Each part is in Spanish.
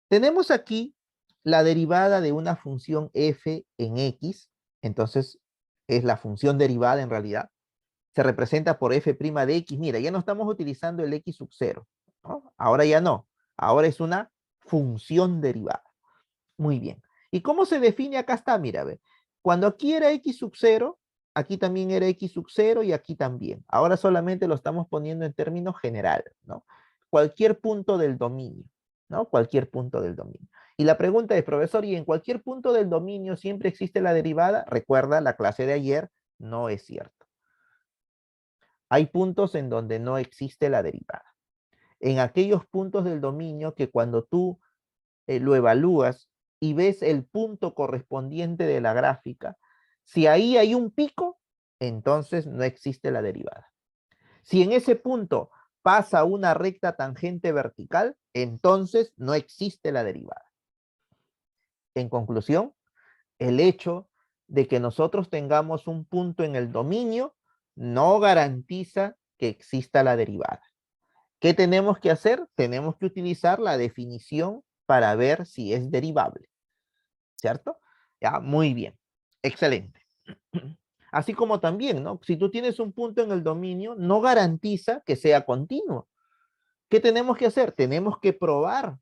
Tenemos aquí la derivada de una función f en x, entonces es la función derivada en realidad, se representa por f' de x. Mira, ya no estamos utilizando el x sub 0, ¿no? Ahora ya no, ahora es una función derivada. Muy bien. ¿Y cómo se define? Acá está, mira, ve. Cuando aquí era x sub 0, aquí también era x sub 0 y aquí también. Ahora solamente lo estamos poniendo en términos generales, ¿no? Cualquier punto del dominio, ¿no? Cualquier punto del dominio. Y la pregunta es, profesor, ¿y en cualquier punto del dominio siempre existe la derivada? Recuerda la clase de ayer, no es cierto. Hay puntos en donde no existe la derivada. En aquellos puntos del dominio que cuando tú lo evalúas y ves el punto correspondiente de la gráfica, si ahí hay un pico, entonces no existe la derivada. Si en ese punto pasa una recta tangente vertical, entonces no existe la derivada. En conclusión, el hecho de que nosotros tengamos un punto en el dominio no garantiza que exista la derivada. ¿Qué tenemos que hacer? Tenemos que utilizar la definición para ver si es derivable, ¿cierto? Ya, muy bien, excelente. Así como también, ¿no? Si tú tienes un punto en el dominio, no garantiza que sea continuo. ¿Qué tenemos que hacer? Tenemos que probar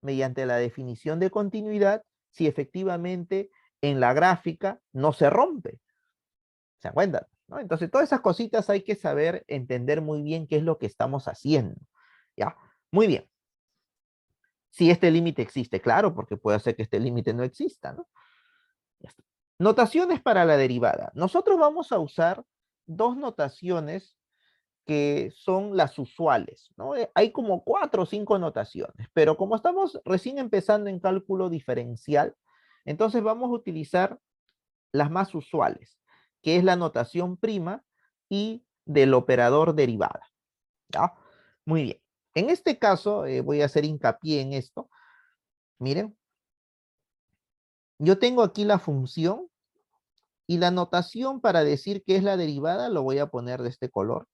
mediante la definición de continuidad si efectivamente en la gráfica no se rompe. ¿Se dan cuenta? ¿No? Entonces, todas esas cositas hay que saber entender muy bien qué es lo que estamos haciendo. ¿Ya? Muy bien. Si este límite existe, claro, porque puede ser que este límite no exista, ¿no? Ya está. Notaciones para la derivada. Nosotros vamos a usar dos notaciones que son las usuales, ¿no? Hay como 4 o 5 notaciones, pero como estamos recién empezando en cálculo diferencial, entonces vamos a utilizar las más usuales, que es la notación prima y del operador derivada, ¿ya? Muy bien. En este caso, voy a hacer hincapié en esto. Miren, yo tengo aquí la función y la notación para decir que es la derivada lo voy a poner de este color.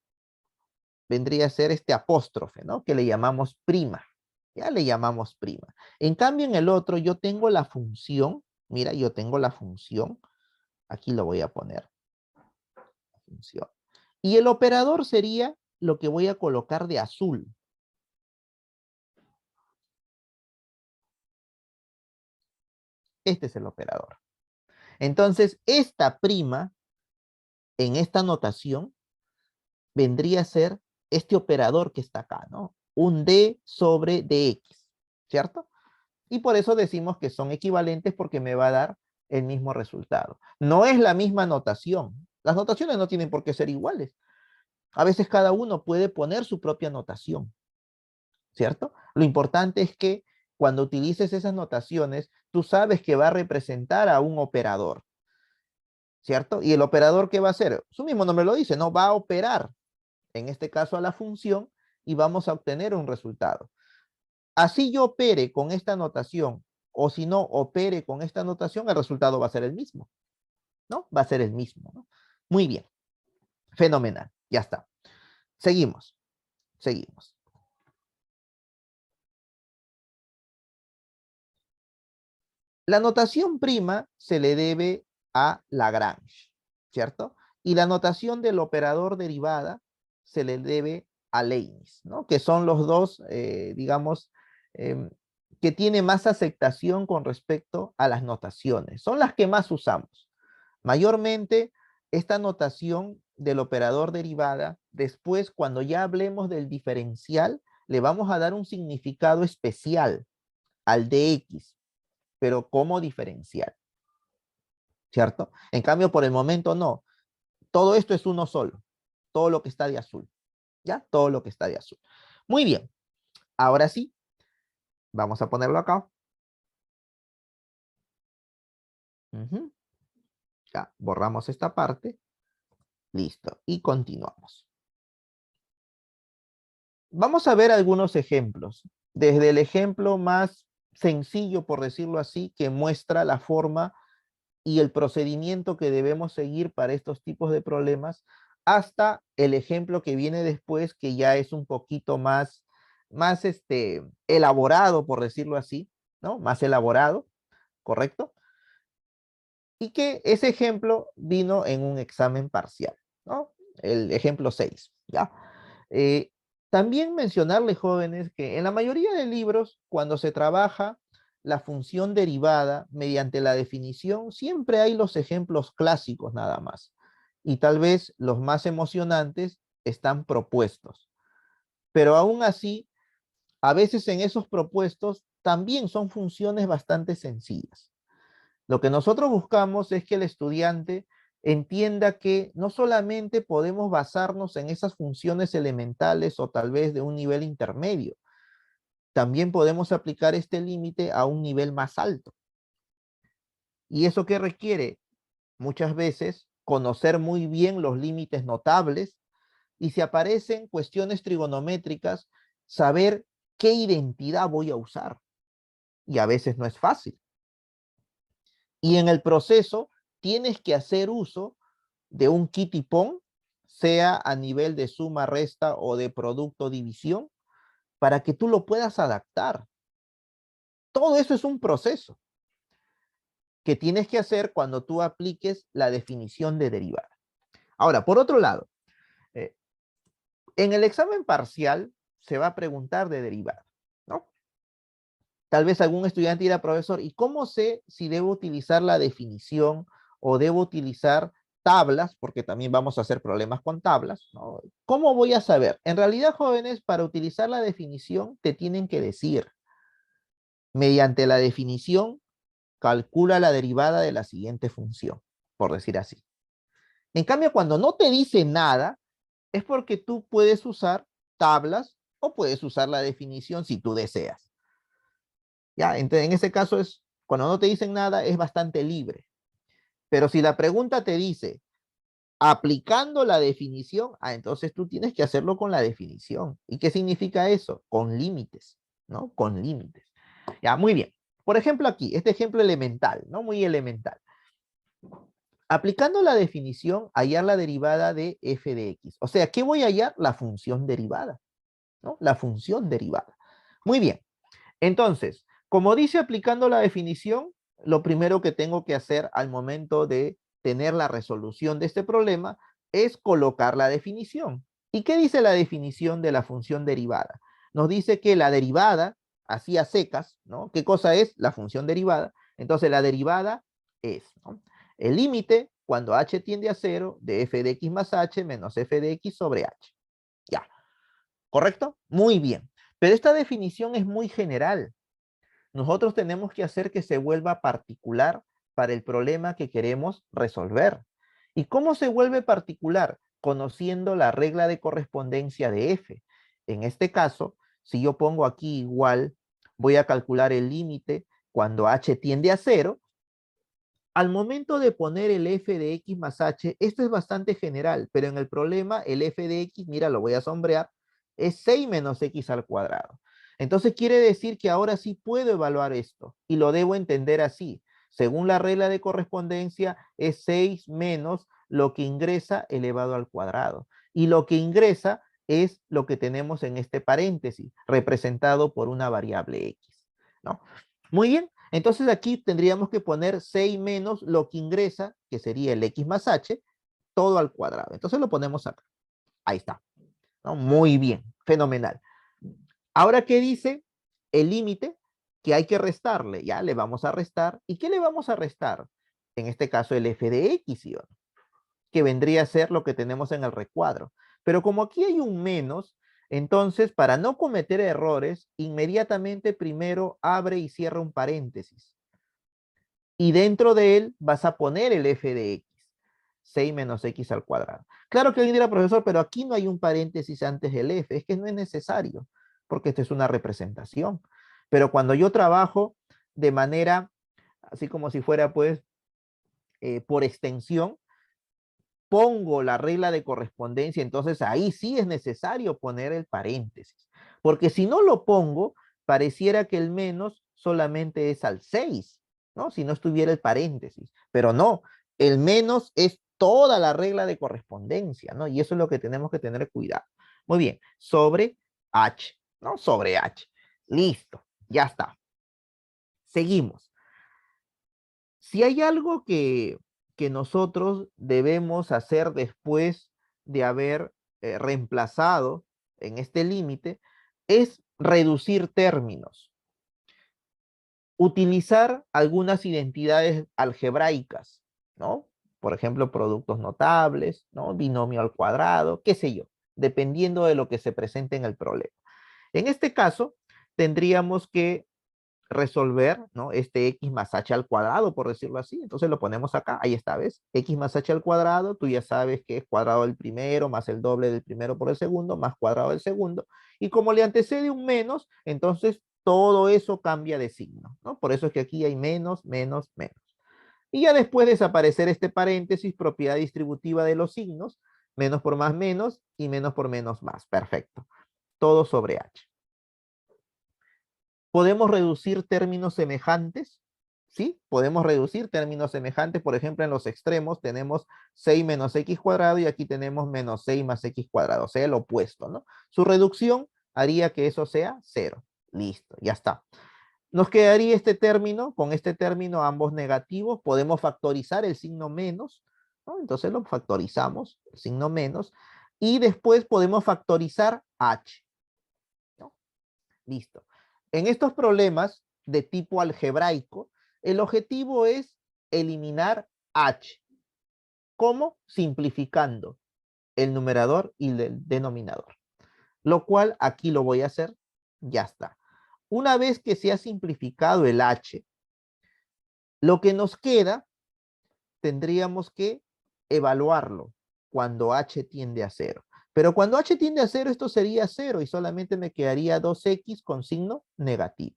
Vendría a ser este apóstrofe, ¿no? Que le llamamos prima. Ya le llamamos prima. En cambio, en el otro yo tengo la función. Mira, yo tengo la función. Aquí lo voy a poner. Función. Y el operador sería lo que voy a colocar de azul. Este es el operador. Entonces, esta prima en esta notación vendría a ser este operador que está acá, ¿no? Un D sobre DX, ¿cierto? Y por eso decimos que son equivalentes porque me va a dar el mismo resultado. No es la misma notación. Las notaciones no tienen por qué ser iguales. A veces cada uno puede poner su propia notación, ¿cierto? Lo importante es que cuando utilices esas notaciones, tú sabes que va a representar a un operador, ¿cierto? Y el operador, ¿qué va a hacer? Su mismo nombre lo dice, ¿no? Va a operar, en este caso a la función, y vamos a obtener un resultado. Así yo opere con esta notación, o si no opere con esta notación, el resultado va a ser el mismo, ¿no? Va a ser el mismo, ¿no? Muy bien, fenomenal, ya está. Seguimos, seguimos. La notación prima se le debe a Lagrange, ¿cierto? Y la notación del operador derivada se le debe a Leibniz, ¿no? Que son los dos, digamos, eh, que tiene más aceptación con respecto a las notaciones. Son las que más usamos. Mayormente, esta notación del operador derivada, después, cuando ya hablemos del diferencial, le vamos a dar un significado especial al dx, pero como diferencial, ¿cierto? En cambio, por el momento no. Todo esto es uno solo. Todo lo que está de azul, ¿ya? Todo lo que está de azul. Muy bien. Ahora sí, vamos a ponerlo acá. Ya, borramos esta parte. Listo. Y continuamos. Vamos a ver algunos ejemplos. Desde el ejemplo más sencillo, por decirlo así, que muestra la forma y el procedimiento que debemos seguir para estos tipos de problemas, hasta el ejemplo que viene después, que ya es un poquito más elaborado, por decirlo así, ¿no? Más elaborado, ¿correcto? Y que ese ejemplo vino en un examen parcial, ¿no? El ejemplo 6, ¿ya? Eh, También mencionarles, jóvenes, que en la mayoría de libros, cuando se trabaja la función derivada mediante la definición, siempre hay los ejemplos clásicos nada más. Y tal vez los más emocionantes están propuestos. Pero aún así, a veces en esos propuestos también son funciones bastante sencillas. Lo que nosotros buscamos es que el estudiante entienda que no solamente podemos basarnos en esas funciones elementales o tal vez de un nivel intermedio, también podemos aplicar este límite a un nivel más alto. ¿Y eso qué requiere? Muchas veces conocer muy bien los límites notables y si aparecen cuestiones trigonométricas, saber qué identidad voy a usar. Y a veces no es fácil. Y en el proceso tienes que hacer uso de un quita y pon, sea a nivel de suma, resta o de producto división, para que tú lo puedas adaptar. Todo eso es un proceso que tienes que hacer cuando tú apliques la definición de derivada. Ahora, por otro lado, eh, en el examen parcial se va a preguntar de derivada, ¿no? Tal vez algún estudiante dirá, profesor, ¿y cómo sé si debo utilizar la definición o debo utilizar tablas? Porque también vamos a hacer problemas con tablas, ¿no? ¿Cómo voy a saber? En realidad, jóvenes, para utilizar la definición te tienen que decir, mediante la definición, calcula la derivada de la siguiente función, por decir así. En cambio, cuando no te dice nada, es porque tú puedes usar tablas o puedes usar la definición si tú deseas. Ya, entonces, en ese caso es, cuando no te dicen nada, es bastante libre. Pero si la pregunta te dice, aplicando la definición, entonces tú tienes que hacerlo con la definición. ¿Y qué significa eso? Con límites, ¿no? Con límites. Ya, muy bien. Por ejemplo, aquí, este ejemplo elemental, ¿no? Muy elemental. Aplicando la definición, hallar la derivada de f de x. O sea, ¿qué voy a hallar? La función derivada, ¿no? La función derivada. Muy bien. Entonces, como dice aplicando la definición, lo primero que tengo que hacer al momento de tener la resolución de este problema es colocar la definición. ¿Y qué dice la definición de la función derivada? Nos dice que la derivada, así a secas, ¿no? ¿Qué cosa es la función derivada? Entonces la derivada es, ¿no? El límite cuando h tiende a 0 de f de x más h menos f de x sobre h. Ya, ¿correcto? Muy bien. Pero esta definición es muy general. Nosotros tenemos que hacer que se vuelva particular para el problema que queremos resolver. ¿Y cómo se vuelve particular? Conociendo la regla de correspondencia de f. En este caso, si yo pongo aquí igual, voy a calcular el límite cuando h tiende a 0. Al momento de poner el f de x más h, esto es bastante general, pero en el problema el f de x, mira, lo voy a sombrear, es 6 menos x al cuadrado. Entonces quiere decir que ahora sí puedo evaluar esto y lo debo entender así. Según la regla de correspondencia, es 6 menos lo que ingresa elevado al cuadrado. Y lo que ingresa es lo que tenemos en este paréntesis, representado por una variable x, ¿no? Muy bien, entonces aquí tendríamos que poner 6 menos lo que ingresa, que sería el x más h, todo al cuadrado. Entonces lo ponemos acá. Ahí está, ¿no? Muy bien, fenomenal. Ahora, ¿qué dice el límite? Que hay que restarle. Ya le vamos a restar. ¿Y qué le vamos a restar? En este caso el f de x, ¿sí o no? Que vendría a ser lo que tenemos en el recuadro. Pero como aquí hay un menos, entonces para no cometer errores, inmediatamente primero abre y cierra un paréntesis. Y dentro de él vas a poner el f de x. 6 menos x al cuadrado. Claro que alguien dirá, profesor, pero aquí no hay un paréntesis antes del f. Es que no es necesario, porque esto es una representación. Pero cuando yo trabajo de manera, así como si fuera pues por extensión, pongo la regla de correspondencia, entonces ahí sí es necesario poner el paréntesis. Porque si no lo pongo, pareciera que el menos solamente es al 6, ¿no? Si no estuviera el paréntesis. Pero no, el menos es toda la regla de correspondencia, ¿no? Y eso es lo que tenemos que tener cuidado. Muy bien, sobre H, ¿no? Sobre H. Listo, ya está. Seguimos. Si hay algo que nosotros debemos hacer después de haber reemplazado en este límite, es reducir términos. Utilizar algunas identidades algebraicas, ¿no? Por ejemplo, productos notables, ¿no? Binomio al cuadrado, qué sé yo, dependiendo de lo que se presente en el problema. En este caso, tendríamos que resolver, ¿no? Este x más h al cuadrado, por decirlo así. Entonces lo ponemos acá, ahí está, ¿ves? X más h al cuadrado, tú ya sabes que es cuadrado del primero más el doble del primero por el segundo, más cuadrado del segundo. Y como le antecede un menos, entonces todo eso cambia de signo, ¿no? Por eso es que aquí hay menos, menos, menos. Y ya después desaparecer este paréntesis, propiedad distributiva de los signos, menos por más menos y menos por menos más. Perfecto. Todo sobre h. ¿Podemos reducir términos semejantes? ¿Sí? Podemos reducir términos semejantes. Por ejemplo, en los extremos tenemos 6 menos x cuadrado y aquí tenemos menos 6 más x cuadrado, o sea, el opuesto, ¿no? Su reducción haría que eso sea 0. Listo, ya está. Nos quedaría este término, con este término ambos negativos, podemos factorizar el signo menos, ¿no? Entonces lo factorizamos, el signo menos, y después podemos factorizar h, ¿no? Listo. En estos problemas de tipo algebraico, el objetivo es eliminar h. ¿Cómo? Simplificando el numerador y el denominador. Lo cual aquí lo voy a hacer. Ya está. Una vez que se ha simplificado el h, lo que nos queda, tendríamos que evaluarlo cuando h tiende a 0. Pero cuando h tiende a 0, esto sería 0 y solamente me quedaría 2x con signo negativo.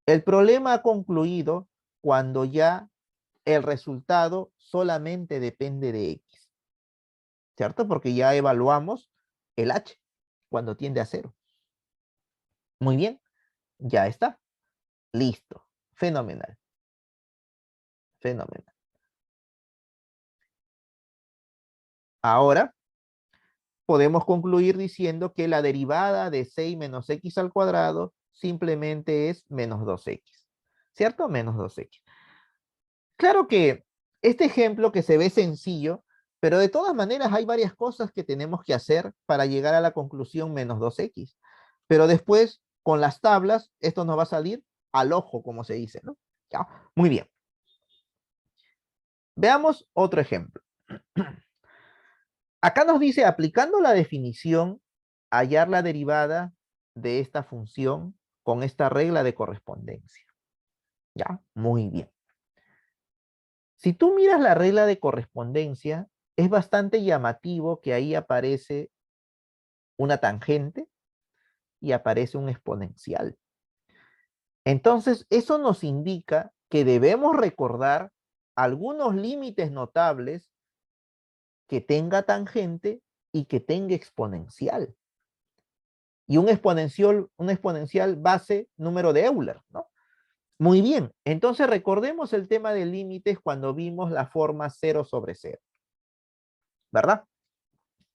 El problema ha concluido cuando ya el resultado solamente depende de x, ¿cierto? Porque ya evaluamos el h cuando tiende a 0. Muy bien, ya está. Listo. Fenomenal. Fenomenal. Ahora podemos concluir diciendo que la derivada de 6 menos x al cuadrado simplemente es menos 2x, ¿cierto? Menos 2x. Claro que este ejemplo que se ve sencillo, pero de todas maneras hay varias cosas que tenemos que hacer para llegar a la conclusión menos 2x. Pero después, con las tablas, esto nos va a salir al ojo, como se dice, ¿no? Ya, muy bien. Veamos otro ejemplo. Acá nos dice, aplicando la definición, hallar la derivada de esta función con esta regla de correspondencia. Ya, muy bien. Si tú miras la regla de correspondencia, es bastante llamativo que ahí aparece una tangente y aparece un exponencial. Entonces, eso nos indica que debemos recordar algunos límites notables que tenga tangente y que tenga exponencial. Y un exponencial base número de Euler, ¿no? Muy bien, entonces recordemos el tema de límites cuando vimos la forma 0 sobre 0, ¿verdad?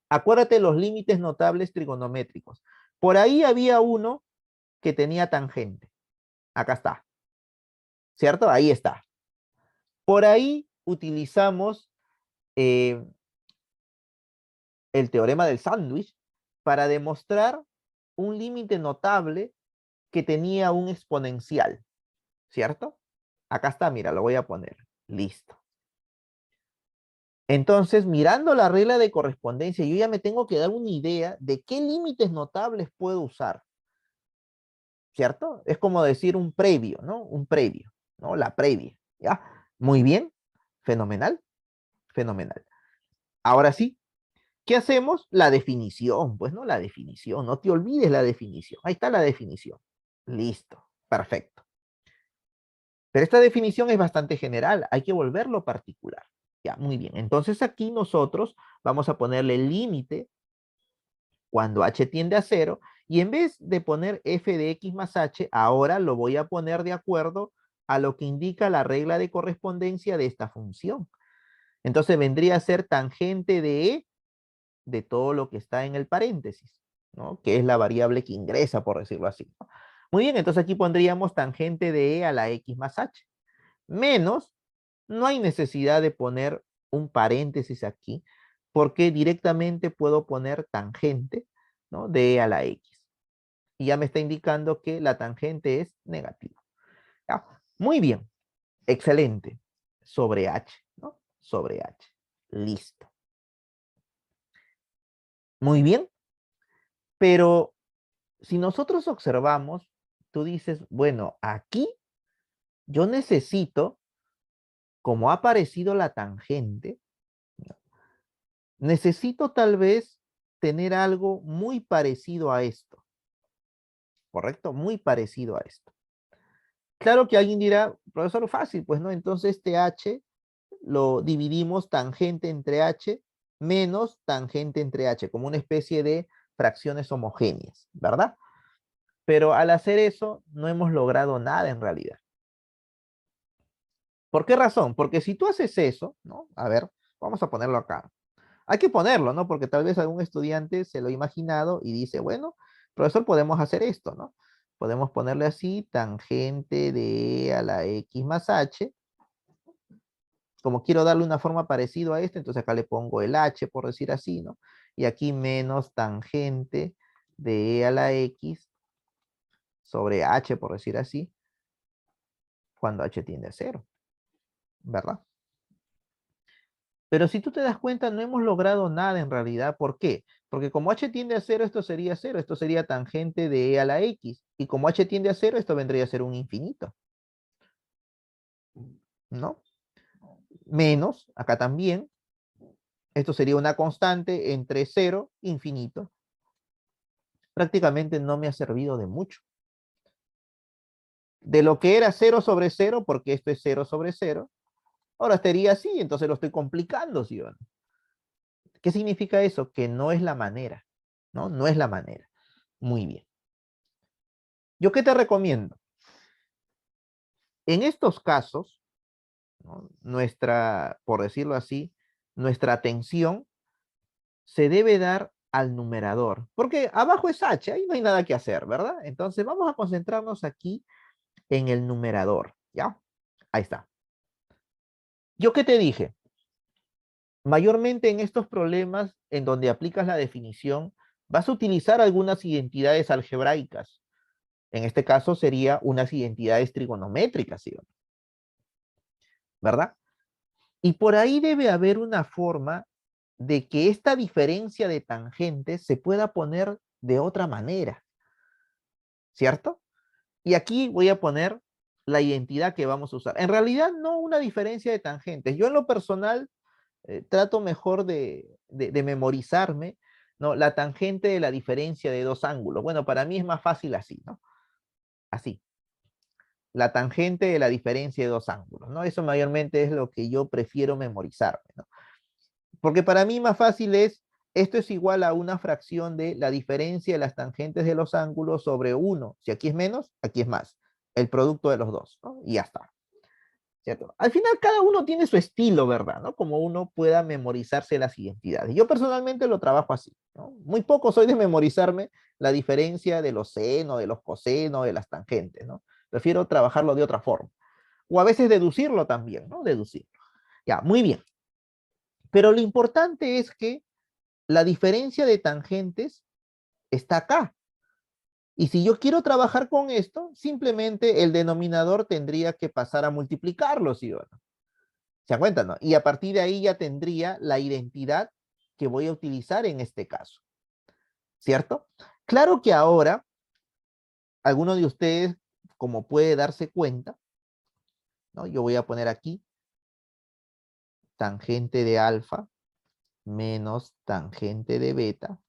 Acuérdate los límites notables trigonométricos. Por ahí había uno que tenía tangente. Acá está. ¿Cierto? Ahí está. Por ahí utilizamos el teorema del sándwich para demostrar un límite notable que tenía un exponencial. ¿Cierto? Acá está, mira, lo voy a poner. Listo. Entonces, mirando la regla de correspondencia, yo ya me tengo que dar una idea de qué límites notables puedo usar. ¿Cierto? Es como decir un previo, ¿no? Un previo, ¿no? La previa, ¿ya? Muy bien, fenomenal, fenomenal. Ahora sí, ¿qué hacemos? La definición, pues, ¿no? La definición, no te olvides la definición. Ahí está la definición. Listo, perfecto. Pero esta definición es bastante general, hay que volverlo particular. Ya, muy bien. Entonces aquí nosotros vamos a ponerle el límite cuando h tiende a 0, y en vez de poner f de x más h, ahora lo voy a poner de acuerdo a lo que indica la regla de correspondencia de esta función. Entonces vendría a ser tangente de e de todo lo que está en el paréntesis, ¿no? Que es la variable que ingresa, por decirlo así, ¿no? Muy bien, entonces aquí pondríamos tangente de E a la X más H. Menos, no hay necesidad de poner un paréntesis aquí, porque directamente puedo poner tangente, ¿no? De E a la X. Y ya me está indicando que la tangente es negativa. ¿Ya? Muy bien, excelente. Sobre H, ¿no? Sobre H. Listo. Muy bien, pero si nosotros observamos, tú dices, bueno, aquí yo necesito, como ha aparecido la tangente, necesito tal vez tener algo muy parecido a esto, ¿correcto? Muy parecido a esto. Claro que alguien dirá, profesor, fácil, pues no, entonces este h lo dividimos tangente entre h menos tangente entre h, como una especie de fracciones homogéneas, ¿verdad? Pero al hacer eso, no hemos logrado nada en realidad. ¿Por qué razón? Porque si tú haces eso, ¿no? A ver, vamos a ponerlo acá. Hay que ponerlo, ¿no? Porque tal vez algún estudiante se lo ha imaginado y dice, bueno, profesor, podemos hacer esto, ¿no? Podemos ponerle así, tangente de a la x más h. Como quiero darle una forma parecida a esto, entonces acá le pongo el h, por decir así, ¿no? Y aquí menos tangente de e a la x sobre h, por decir así, cuando h tiende a cero, ¿verdad? Pero si tú te das cuenta, no hemos logrado nada en realidad. ¿Por qué? Porque como h tiende a cero, esto sería tangente de e a la x. Y como h tiende a cero, esto vendría a ser un infinito, ¿no? Menos, acá también, esto sería una constante entre cero e infinito. Prácticamente no me ha servido de mucho. De lo que era cero sobre cero, porque esto es cero sobre cero, ahora estaría así, entonces lo estoy complicando, ¿sí o no? ¿Qué significa eso? Que no es la manera, ¿no? No es la manera. Muy bien. ¿Yo qué te recomiendo? En estos casos, ¿no? Nuestra, por decirlo así, nuestra atención se debe dar al numerador, porque abajo es h, ahí no hay nada que hacer, ¿verdad? Entonces vamos a concentrarnos aquí en el numerador, ¿ya? Ahí está. ¿Yo qué te dije? Mayormente en estos problemas en donde aplicas la definición, vas a utilizar algunas identidades algebraicas. En este caso sería unas identidades trigonométricas, ¿sí? ¿Verdad? Y por ahí debe haber una forma de que esta diferencia de tangentes se pueda poner de otra manera, ¿cierto? Y aquí voy a poner la identidad que vamos a usar. En realidad no una diferencia de tangentes. Yo en lo personal trato mejor de memorizarme, ¿no? La tangente de la diferencia de dos ángulos. Bueno, para mí es más fácil así, ¿no? Así. La tangente de la diferencia de dos ángulos, ¿no? Eso mayormente es lo que yo prefiero memorizarme, ¿no? Porque para mí más fácil es, esto es igual a una fracción de la diferencia de las tangentes de los ángulos sobre 1. Si aquí es menos, aquí es más. El producto de los dos, ¿no? Y ya está. ¿Cierto? Al final cada uno tiene su estilo, ¿verdad? ¿No? Como uno pueda memorizarse las identidades. Yo personalmente lo trabajo así, ¿no? Muy poco soy de memorizarme la diferencia de los senos, de los cosenos, de las tangentes, ¿no? Prefiero trabajarlo de otra forma. O a veces deducirlo también, ¿no? Deducirlo. Ya, muy bien. Pero lo importante es que la diferencia de tangentes está acá. Y si yo quiero trabajar con esto, simplemente el denominador tendría que pasar a multiplicarlo, ¿sí o no? ¿Se dan cuenta, no? Y a partir de ahí ya tendría la identidad que voy a utilizar en este caso, ¿cierto? Claro que ahora, alguno de ustedes, como puede darse cuenta, ¿no? Yo voy a poner aquí tangente de alfa menos tangente de beta,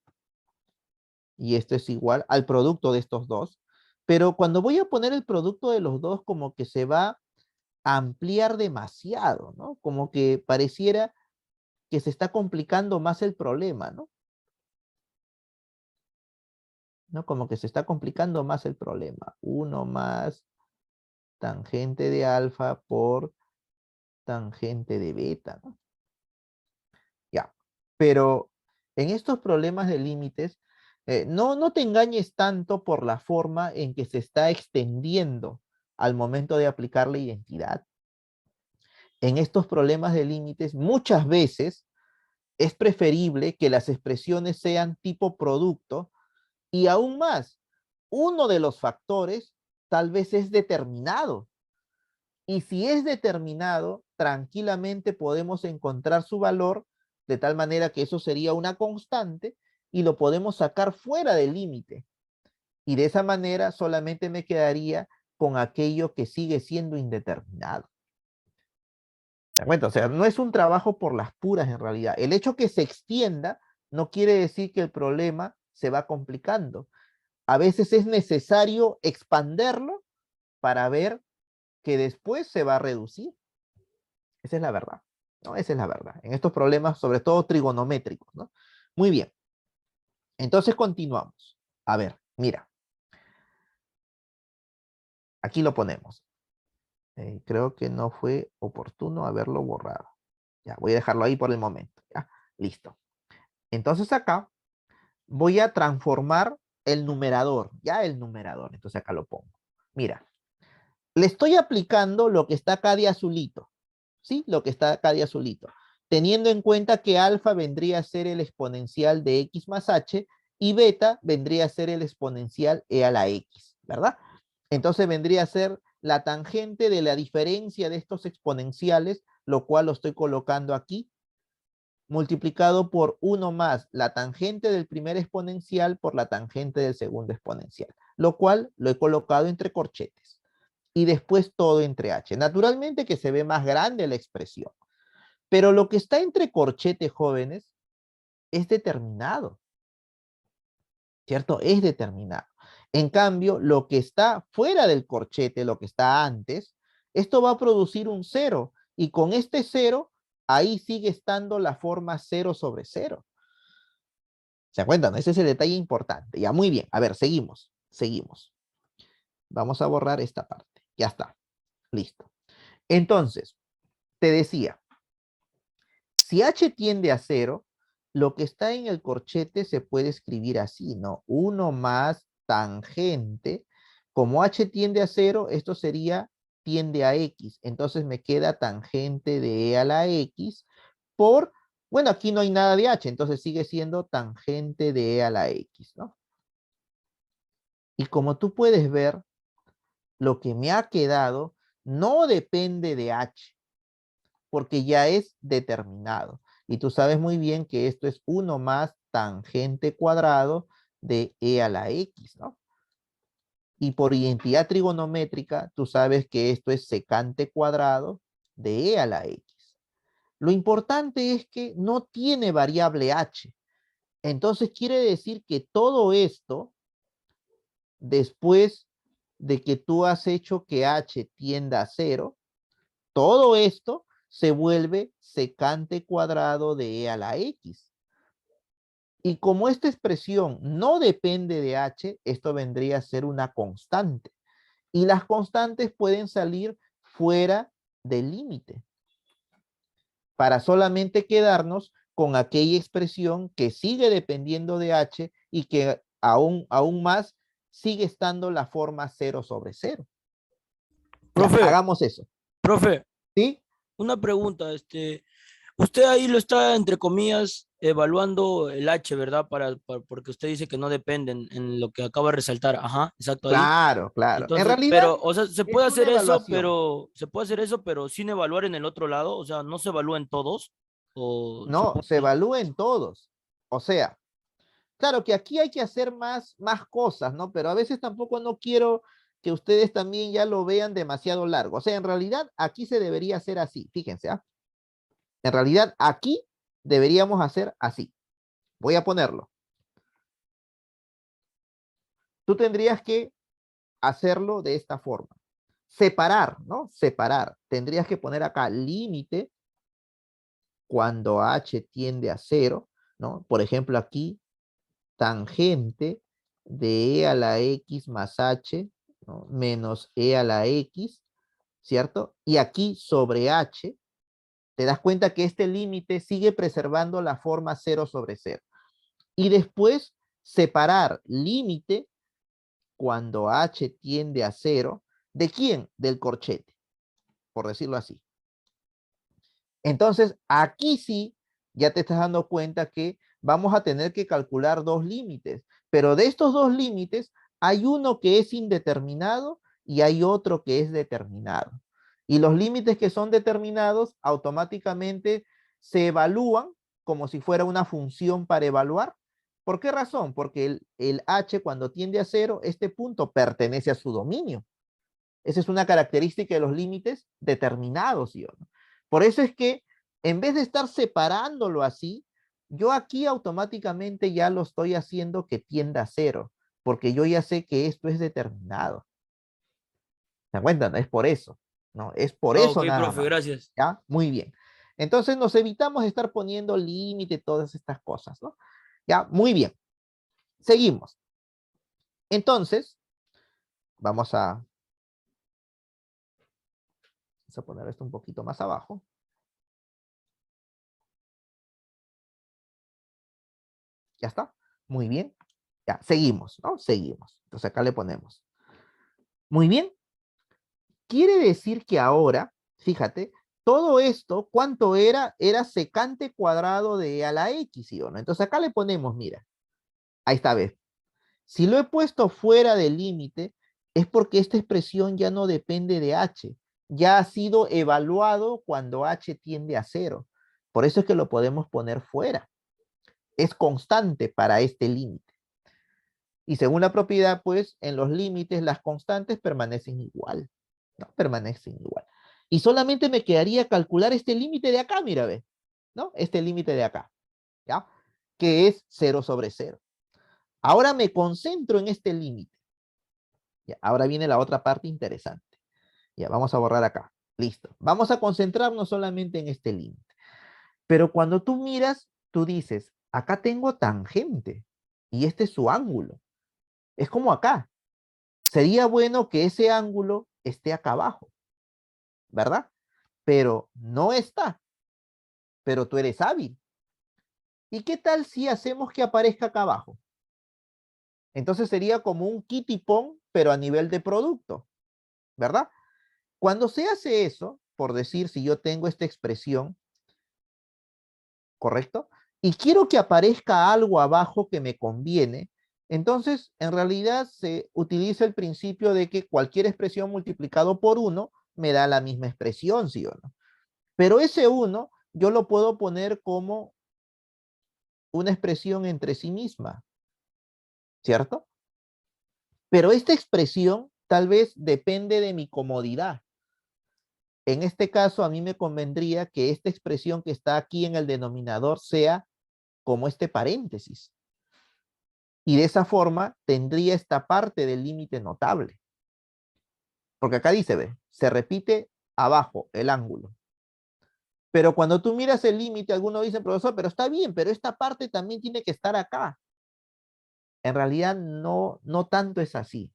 y esto es igual al producto de estos dos, pero cuando voy a poner el producto de los dos, como que se va a ampliar demasiado, ¿no? Como que pareciera que se está complicando más el problema, ¿no? ¿No? Como que se está complicando más el problema. 1 más tangente de alfa por tangente de beta, ¿no? Ya. Pero en estos problemas de límites, No te engañes tanto por la forma en que se está extendiendo al momento de aplicar la identidad. En estos problemas de límites, muchas veces es preferible que las expresiones sean tipo producto y aún más, uno de los factores tal vez es determinado. Y si es determinado, tranquilamente podemos encontrar su valor de tal manera que eso sería una constante y lo podemos sacar fuera del límite. Y de esa manera solamente me quedaría con aquello que sigue siendo indeterminado. ¿De acuerdo? O sea, no es un trabajo por las puras en realidad. El hecho que se extienda no quiere decir que el problema se va complicando. A veces es necesario expanderlo para ver que después se va a reducir. Esa es la verdad, ¿no? Esa es la verdad. En estos problemas, sobre todo trigonométricos, ¿no? Muy bien. Entonces continuamos. A ver, mira. Aquí lo ponemos. Creo que no fue oportuno haberlo borrado. Ya, voy a dejarlo ahí por el momento. Ya, listo. Entonces acá voy a transformar el numerador. Ya el numerador. Entonces acá lo pongo. Mira, le estoy aplicando lo que está acá de azulito. ¿Sí? Lo que está acá de azulito. Teniendo en cuenta que alfa vendría a ser el exponencial de x más h y beta vendría a ser el exponencial e a la x, ¿verdad? Entonces vendría a ser la tangente de la diferencia de estos exponenciales, lo cual lo estoy colocando aquí, multiplicado por 1 más la tangente del primer exponencial por la tangente del segundo exponencial, lo cual lo he colocado entre corchetes. Y después todo entre h. Naturalmente que se ve más grande la expresión. Pero lo que está entre corchetes, jóvenes, es determinado, ¿cierto? Es determinado. En cambio, lo que está fuera del corchete, lo que está antes, esto va a producir un cero. Y con este cero, ahí sigue estando la forma 0 sobre 0. ¿Se acuerdan? Ese es el detalle importante. Ya, muy bien. A ver, seguimos. Seguimos. Vamos a borrar esta parte. Ya está. Listo. Entonces, te decía, si h tiende a 0, lo que está en el corchete se puede escribir así, ¿no? 1 más tangente. Como h tiende a 0, esto sería tiende a x. Entonces me queda tangente de e a la x por, bueno, aquí no hay nada de h, entonces sigue siendo tangente de e a la x, ¿no? Y como tú puedes ver, lo que me ha quedado no depende de h, porque ya es determinado. Y tú sabes muy bien que esto es 1 más tangente cuadrado de e a la x, ¿no? Y por identidad trigonométrica, tú sabes que esto es secante cuadrado de e a la x. Lo importante es que no tiene variable h. Entonces quiere decir que todo esto, después de que tú has hecho que h tienda a 0, todo esto se vuelve secante cuadrado de e a la x. Y como esta expresión no depende de h, esto vendría a ser una constante. Y las constantes pueden salir fuera del límite para solamente quedarnos con aquella expresión que sigue dependiendo de h y que aún más sigue estando la forma 0 sobre 0. Ya, Profe, hagamos eso. profe, ¿Sí? una pregunta, usted ahí lo está, entre comillas, evaluando el H, ¿verdad? Porque usted dice que no dependen en lo que acaba de resaltar. Ajá, exacto ahí. Claro, claro. En Entonces, realidad pero, o sea, se es puede una hacer eso, evaluación. se puede hacer eso, pero sin evaluar en el otro lado. O sea, no se evalúa en todos, o se No, puede. se evalúen todos. O sea, claro que aquí hay que hacer más cosas, ¿no? Pero a veces tampoco no quiero que ustedes también ya lo vean demasiado largo. O sea, en realidad aquí se debería hacer así. Fíjense, ¿ah? En realidad aquí deberíamos hacer así. Voy a ponerlo. Tú tendrías que hacerlo de esta forma. Separar, ¿no? Separar. Tendrías que poner acá límite cuando h tiende a 0, ¿no? Por ejemplo, aquí tangente de e a la x más h, ¿no? Menos e a la x, ¿cierto? Y aquí sobre h, te das cuenta que este límite sigue preservando la forma 0 sobre 0. Y después separar límite cuando h tiende a 0. ¿De quién? Del corchete, por decirlo así. Entonces, aquí sí, ya te estás dando cuenta que vamos a tener que calcular dos límites, pero de estos dos límites hay uno que es indeterminado y hay otro que es determinado. Y los límites que son determinados automáticamente se evalúan como si fuera una función para evaluar. ¿Por qué razón? Porque el h cuando tiende a 0, este punto pertenece a su dominio. Esa es una característica de los límites determinados, ¿sí o no? Por eso es que en vez de estar separándolo así, yo aquí automáticamente ya lo estoy haciendo que tienda a 0, porque yo ya sé que esto es determinado. ¿Se dan cuenta? No es por eso, ¿no? Es por Ah, eso ok, nada profe, más. gracias. ¿Ya? Muy bien. Entonces nos evitamos estar poniendo límite, todas estas cosas, ¿no? Ya, muy bien. Seguimos. Entonces, vamos a poner esto un poquito más abajo. Ya está. Muy bien. Ya, seguimos, ¿no? Seguimos. Entonces acá le ponemos. Muy bien. Quiere decir que ahora, fíjate, todo esto, ¿cuánto era? Era secante cuadrado de a la x, ¿sí o no? Entonces acá le ponemos, mira, ahí está, ¿ves? Si lo he puesto fuera del límite, es porque esta expresión ya no depende de h. Ya ha sido evaluado cuando h tiende a 0. Por eso es que lo podemos poner fuera. Es constante para este límite. Y según la propiedad, pues en los límites las constantes permanecen igual, ¿no? Permanecen igual. Y solamente me quedaría calcular este límite de acá, mira, ve, ¿no? Este límite de acá, ¿ya? Que es 0 sobre 0. Ahora me concentro en este límite. Ahora viene la otra parte interesante. Ya, vamos a borrar acá. Listo. Vamos a concentrarnos solamente en este límite. Pero cuando tú miras, tú dices, acá tengo tangente y este es su ángulo. Es como acá. Sería bueno que ese ángulo esté acá abajo, ¿verdad? Pero no está, pero tú eres hábil. ¿Y qué tal si hacemos que aparezca acá abajo? Entonces sería como un kitipón, pero a nivel de producto, ¿verdad? Cuando se hace eso, por decir, si yo tengo esta expresión, ¿correcto? Y quiero que aparezca algo abajo que me conviene, entonces en realidad se utiliza el principio de que cualquier expresión multiplicado por 1 me da la misma expresión, ¿sí o no? Pero ese 1 yo lo puedo poner como una expresión entre sí misma, ¿cierto? Pero esta expresión tal vez depende de mi comodidad. En este caso, a mí me convendría que esta expresión que está aquí en el denominador sea como este paréntesis. Y de esa forma tendría esta parte del límite notable. Porque acá dice, ve, se repite abajo el ángulo. Pero cuando tú miras el límite, algunos dicen, profesor, pero está bien, pero esta parte también tiene que estar acá. En realidad no tanto es así.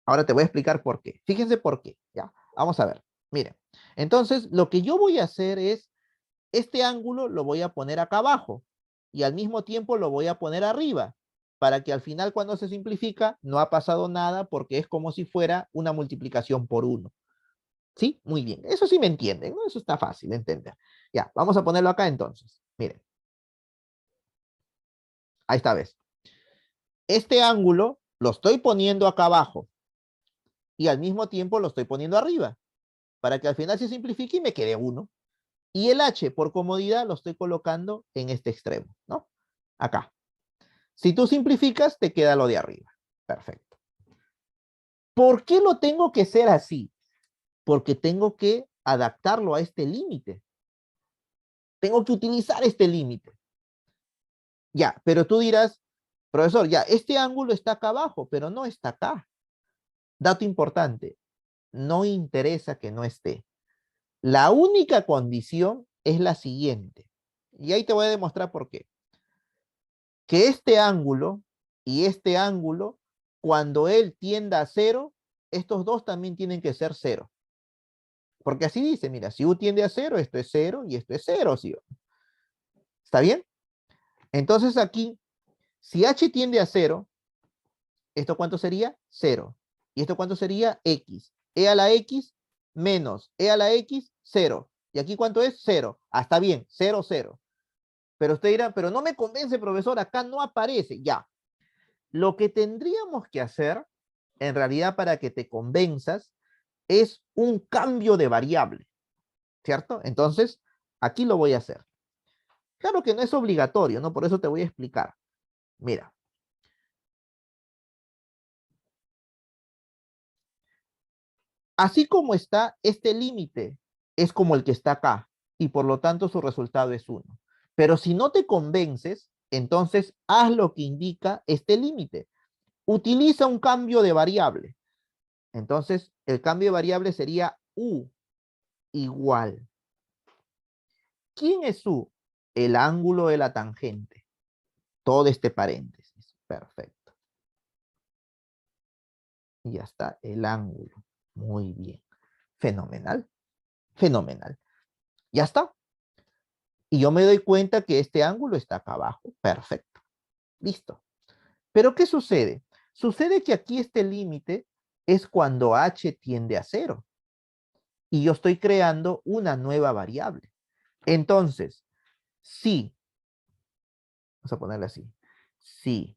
Ahora te voy a explicar por qué. Fíjense por qué, ¿ya? Vamos a ver. Miren, entonces lo que yo voy a hacer es, este ángulo lo voy a poner acá abajo y al mismo tiempo lo voy a poner arriba para que al final cuando se simplifica no ha pasado nada porque es como si fuera una multiplicación por 1. ¿Sí? Muy bien. Eso sí me entienden, ¿no? Eso está fácil de entender. Ya, vamos a ponerlo acá entonces. Miren. Ahí está, ¿ves? Este ángulo lo estoy poniendo acá abajo y al mismo tiempo lo estoy poniendo arriba para que al final se simplifique y me quede 1. Y el h, por comodidad, lo estoy colocando en este extremo, ¿no? Acá. Si tú simplificas, te queda lo de arriba. Perfecto. ¿Por qué lo tengo que ser así? Porque tengo que adaptarlo a este límite. Tengo que utilizar este límite. Ya, pero tú dirás, profesor, ya, este ángulo está acá abajo, pero no está acá. Dato importante, no interesa que no esté. La única condición es la siguiente. Y ahí te voy a demostrar por qué. Que este ángulo y este ángulo, cuando él tienda a 0, estos dos también tienen que ser 0. Porque así dice, mira, si U tiende a 0, esto es 0 y esto es 0, ¿sí? ¿Está bien? Entonces aquí, Si h tiende a 0, ¿esto cuánto sería? 0. ¿Y esto cuánto sería? X. E a la X menos E a la X, 0. ¿Y aquí cuánto es? 0. Ah, está bien, 0, 0. Pero usted dirá, pero no me convence, profesor, acá no aparece. Ya. Lo que tendríamos que hacer, en realidad, para que te convenzas, es un cambio de variable, ¿cierto? Entonces, aquí lo voy a hacer. Claro que no es obligatorio, ¿no? Por eso te voy a explicar. Mira. Así como está este límite, es como el que está acá, y por lo tanto su resultado es 1. Pero si no te convences, entonces haz lo que indica este límite. Utiliza un cambio de variable. Entonces, el cambio de variable sería u igual. ¿Quién es u? El ángulo de la tangente. Todo este paréntesis. Perfecto. Y ya está, el ángulo. Muy bien. Fenomenal. Fenomenal. Ya está. Y yo me doy cuenta que este ángulo está acá abajo. Perfecto. Listo. Pero ¿qué sucede? Sucede que aquí este límite es cuando h tiende a 0. Y yo estoy creando una nueva variable. Entonces, si, vamos a ponerle así, si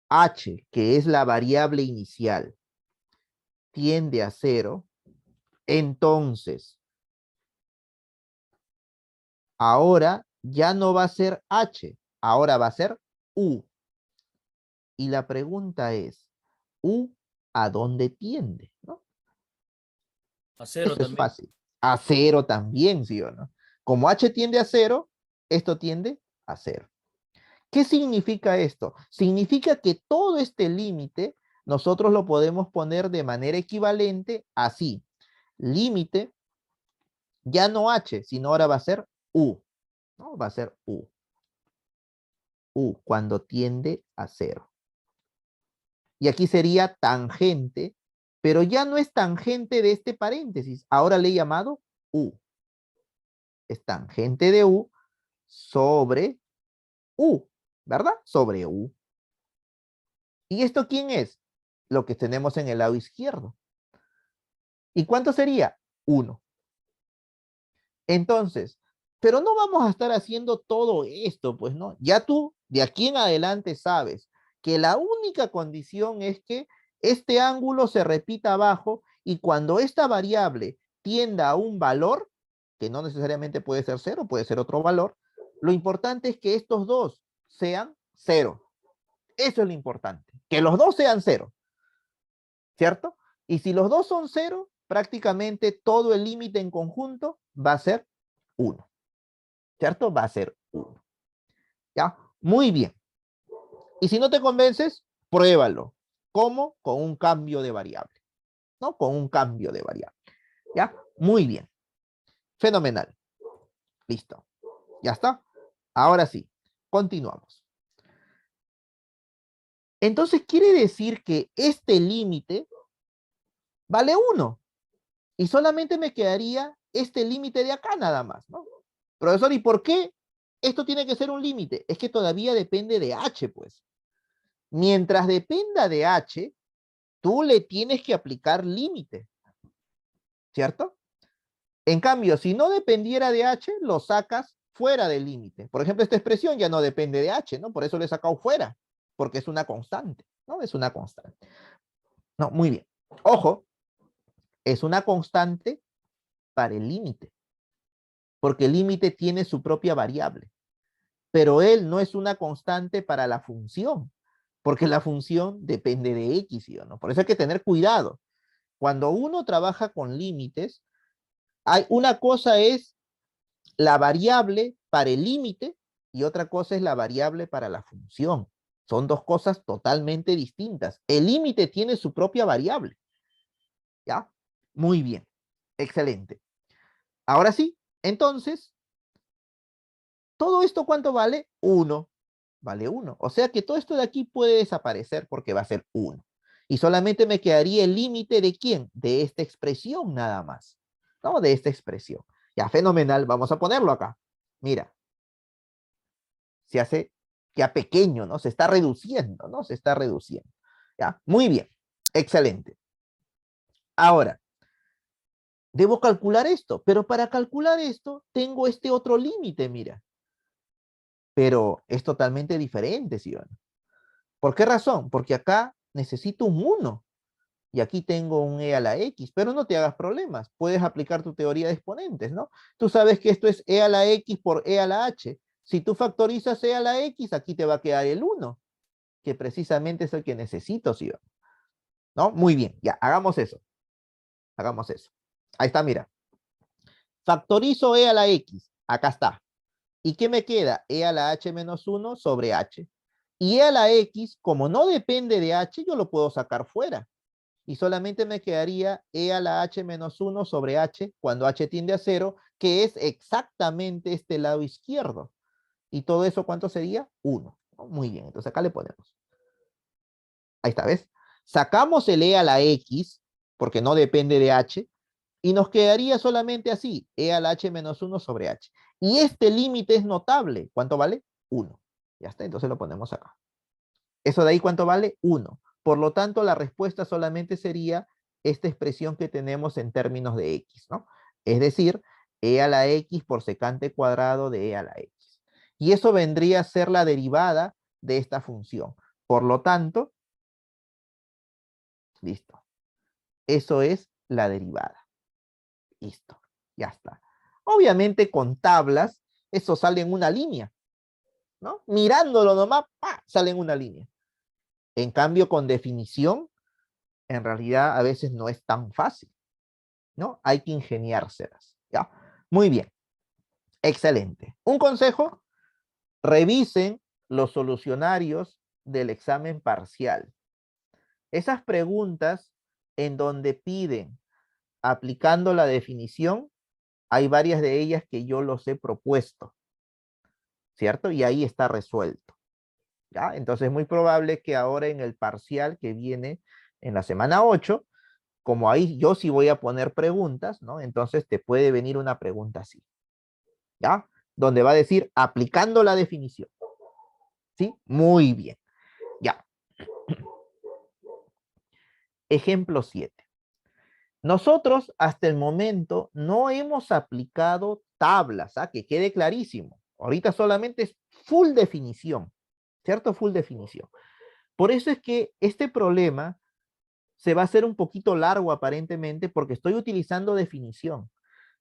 h, que es la variable inicial, tiende a 0, entonces, ahora ya no va a ser h, ahora va a ser u. Y la pregunta es, ¿u a dónde tiende? ¿No? A 0 Eso es también. fácil. A 0 también, ¿sí o no? Como h tiende a 0, esto tiende a 0. ¿Qué significa esto? Significa que todo este límite nosotros lo podemos poner de manera equivalente así. Límite, ya no h, sino ahora va a ser u. ¿No? Va a ser u. U, cuando tiende a 0. Y aquí sería tangente, pero ya no es tangente de este paréntesis. Ahora le he llamado u. Es tangente de u sobre u, ¿verdad? Sobre u. ¿Y esto quién es? Lo que tenemos en el lado izquierdo. ¿Y cuánto sería? 1. Entonces, pero no vamos a estar haciendo todo esto, pues no. Ya tú de aquí en adelante sabes que la única condición es que este ángulo se repita abajo y cuando esta variable tienda a un valor, que no necesariamente puede ser 0, puede ser otro valor, lo importante es que estos dos sean 0. Eso es lo importante, que los dos sean 0, ¿cierto? Y si los dos son 0, prácticamente todo el límite en conjunto va a ser 1, ¿cierto? Va a ser 1. ¿Ya? Muy bien. Y si no te convences, pruébalo. ¿Cómo? Con un cambio de variable, ¿no? Con un cambio de variable. ¿Ya? Muy bien. Fenomenal. Listo. ¿Ya está? Ahora sí, continuamos. Entonces quiere decir que este límite vale 1. Y solamente me quedaría este límite de acá nada más, ¿no? Profesor, ¿y por qué esto tiene que ser un límite? Es que todavía depende de h, pues. Mientras dependa de h, tú le tienes que aplicar límite, ¿cierto? En cambio, si no dependiera de h, lo sacas fuera del límite. Por ejemplo, esta expresión ya no depende de h, ¿no? Por eso le he sacado fuera, porque es una constante, ¿no? Es una constante. No, muy bien. Ojo, es una constante para el límite, porque el límite tiene su propia variable, pero él no es una constante para la función, porque la función depende de x, ¿sí o no? Por eso hay que tener cuidado. Cuando uno trabaja con límites, hay una cosa es la variable para el límite y otra cosa es la variable para la función. Son dos cosas totalmente distintas. El límite tiene su propia variable. ¿Ya? Muy bien. Excelente. Ahora sí, entonces, ¿todo esto cuánto vale? 1. Vale 1. O sea que todo esto de aquí puede desaparecer porque va a ser 1. Y solamente me quedaría el límite de quién? De esta expresión nada más. ¿No? De esta expresión. Ya, fenomenal. Vamos a ponerlo acá. Mira. Se hace ya pequeño, ¿no? Se está reduciendo, ¿no? Se está reduciendo. ¿Ya? Muy bien, excelente. Ahora, debo calcular esto, pero para calcular esto tengo este otro límite, mira. Pero es totalmente diferente, ¿sí o no? ¿Por qué razón? Porque acá necesito un 1 y aquí tengo un e a la x, pero no te hagas problemas, puedes aplicar tu teoría de exponentes, ¿no? Tú sabes que esto es e a la x por e a la h. Si tú factorizas e a la x, aquí te va a quedar el 1, que precisamente es el que necesito, ¿sí o no? Muy bien, ya, hagamos eso. Hagamos eso. Ahí está, mira. Factorizo e a la x, acá está. ¿Y qué me queda? E a la h menos 1 sobre h. Y e a la x, como no depende de h, yo lo puedo sacar fuera. Y solamente me quedaría e a la h menos 1 sobre h cuando h tiende a 0, que es exactamente este lado izquierdo. Y todo eso, ¿cuánto sería? 1. Muy bien, entonces acá le ponemos. Ahí está, ¿ves? Sacamos el e a la x, porque no depende de h, y nos quedaría solamente así, e a la h menos 1 sobre h. Y este límite es notable. ¿Cuánto vale? 1. Ya está, entonces lo ponemos acá. ¿Eso de ahí cuánto vale? 1. Por lo tanto, la respuesta solamente sería esta expresión que tenemos en términos de x, ¿no? Es decir, e a la x por secante cuadrado de e a la x. Y eso vendría a ser la derivada de esta función. Por lo tanto, listo. Eso es la derivada. Listo, ya está. Obviamente con tablas, eso sale en una línea, ¿no? Mirándolo nomás, ¡pa! Sale en una línea. En cambio, con definición, en realidad a veces no es tan fácil, ¿no? Hay que ingeniárselas, ¿ya? Muy bien, excelente. Un consejo, revisen los solucionarios del examen parcial. Esas preguntas en donde piden aplicando la definición, hay varias de ellas que yo los he propuesto, ¿cierto? Y ahí está resuelto, ¿ya? Entonces es muy probable que ahora en el parcial que viene en la semana 8, como ahí yo sí voy a poner preguntas, ¿no? Entonces te puede venir una pregunta así, ¿ya? Donde va a decir aplicando la definición, ¿sí? Muy bien, ya. Ejemplo 7. Nosotros hasta el momento no hemos aplicado tablas, ¿ah? Que quede clarísimo. Ahorita solamente es full definición, ¿cierto? Full definición. Por eso es que este problema se va a hacer un poquito largo aparentemente porque estoy utilizando definición.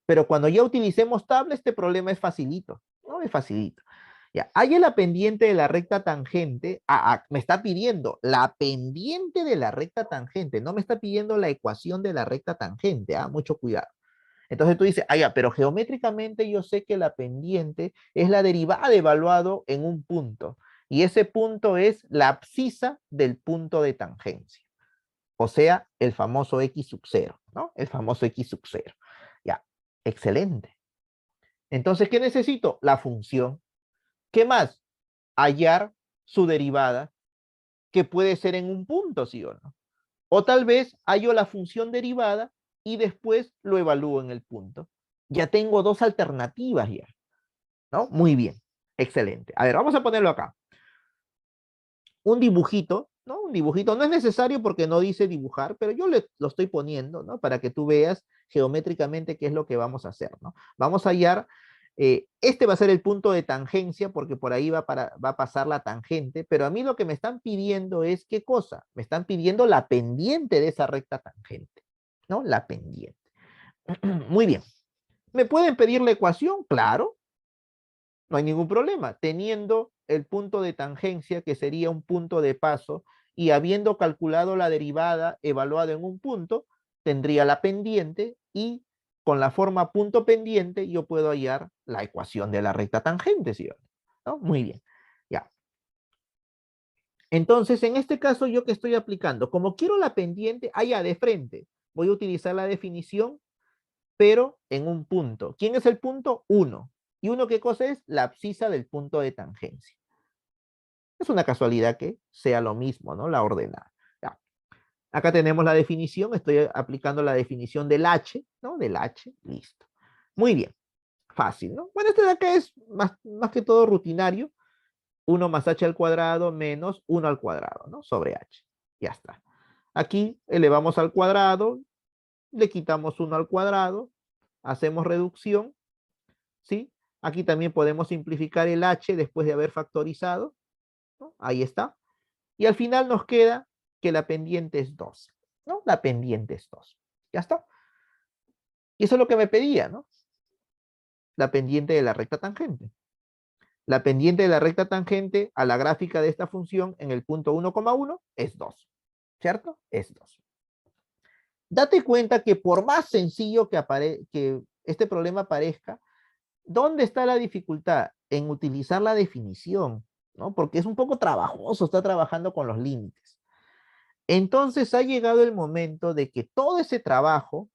Pero cuando ya utilicemos tabla, este problema es facilito, ¿no? Es facilito. Ya, haya la pendiente de la recta tangente, me está pidiendo la pendiente de la recta tangente, no me está pidiendo la ecuación de la recta tangente, mucho cuidado. Entonces tú dices, ya, pero geométricamente yo sé que la pendiente es la derivada evaluado en un punto, y ese punto es la abscisa del punto de tangencia, o sea, el famoso x sub 0, ¿no? El famoso x sub 0. Ya, excelente. Entonces, ¿qué necesito? La función. ¿Qué más? Hallar su derivada, que puede ser en un punto, ¿sí o no? O tal vez hallo la función derivada y después lo evalúo en el punto. Ya tengo dos alternativas ya, ¿no? Muy bien, excelente. A ver, vamos a ponerlo acá. Un dibujito, ¿no? Un dibujito no es necesario porque no dice dibujar, pero yo lo estoy poniendo, ¿no? Para que tú veas geométricamente qué es lo que vamos a hacer, ¿no? Vamos a hallar, este va a ser el punto de tangencia porque por ahí va a pasar la tangente, pero a mí lo que me están pidiendo es, ¿qué cosa? Me están pidiendo la pendiente de esa recta tangente, ¿no? La pendiente. Muy bien. ¿Me pueden pedir la ecuación? Claro, no hay ningún problema. Teniendo el punto de tangencia, que sería un punto de paso, y habiendo calculado la derivada evaluada en un punto, tendría la pendiente y con la forma punto pendiente yo puedo hallar la ecuación de la recta tangente, ¿sí? ¿No? Muy bien. Ya. Entonces, en este caso, ¿yo qué estoy aplicando? Como quiero la pendiente, allá de frente, voy a utilizar la definición, pero en un punto. ¿Quién es el punto? 1. ¿Y 1 qué cosa es? La abscisa del punto de tangencia. Es una casualidad que sea lo mismo, ¿no? La ordenada. Ya. Acá tenemos la definición, estoy aplicando la definición del H, ¿no? Del H, listo. Muy bien, fácil, ¿no? Bueno, este de acá es más que todo rutinario, 1 más h al cuadrado menos 1 al cuadrado, ¿no? Sobre h. Ya está. Aquí elevamos al cuadrado, le quitamos 1 al cuadrado, hacemos reducción, ¿sí? Aquí también podemos simplificar el h después de haber factorizado, ¿no? Ahí está. Y al final nos queda que la pendiente es 2, ¿no? La pendiente es 2. Ya está. Y eso es lo que me pedía, ¿no? La pendiente de la recta tangente. La pendiente de la recta tangente a la gráfica de esta función en el punto 1,1 es 2, ¿cierto? Es 2. Date cuenta que por más sencillo que este problema parezca, ¿dónde está la dificultad? En utilizar la definición, ¿no? Porque es un poco trabajoso estar trabajando con los límites. Entonces ha llegado el momento de que todo ese trabajo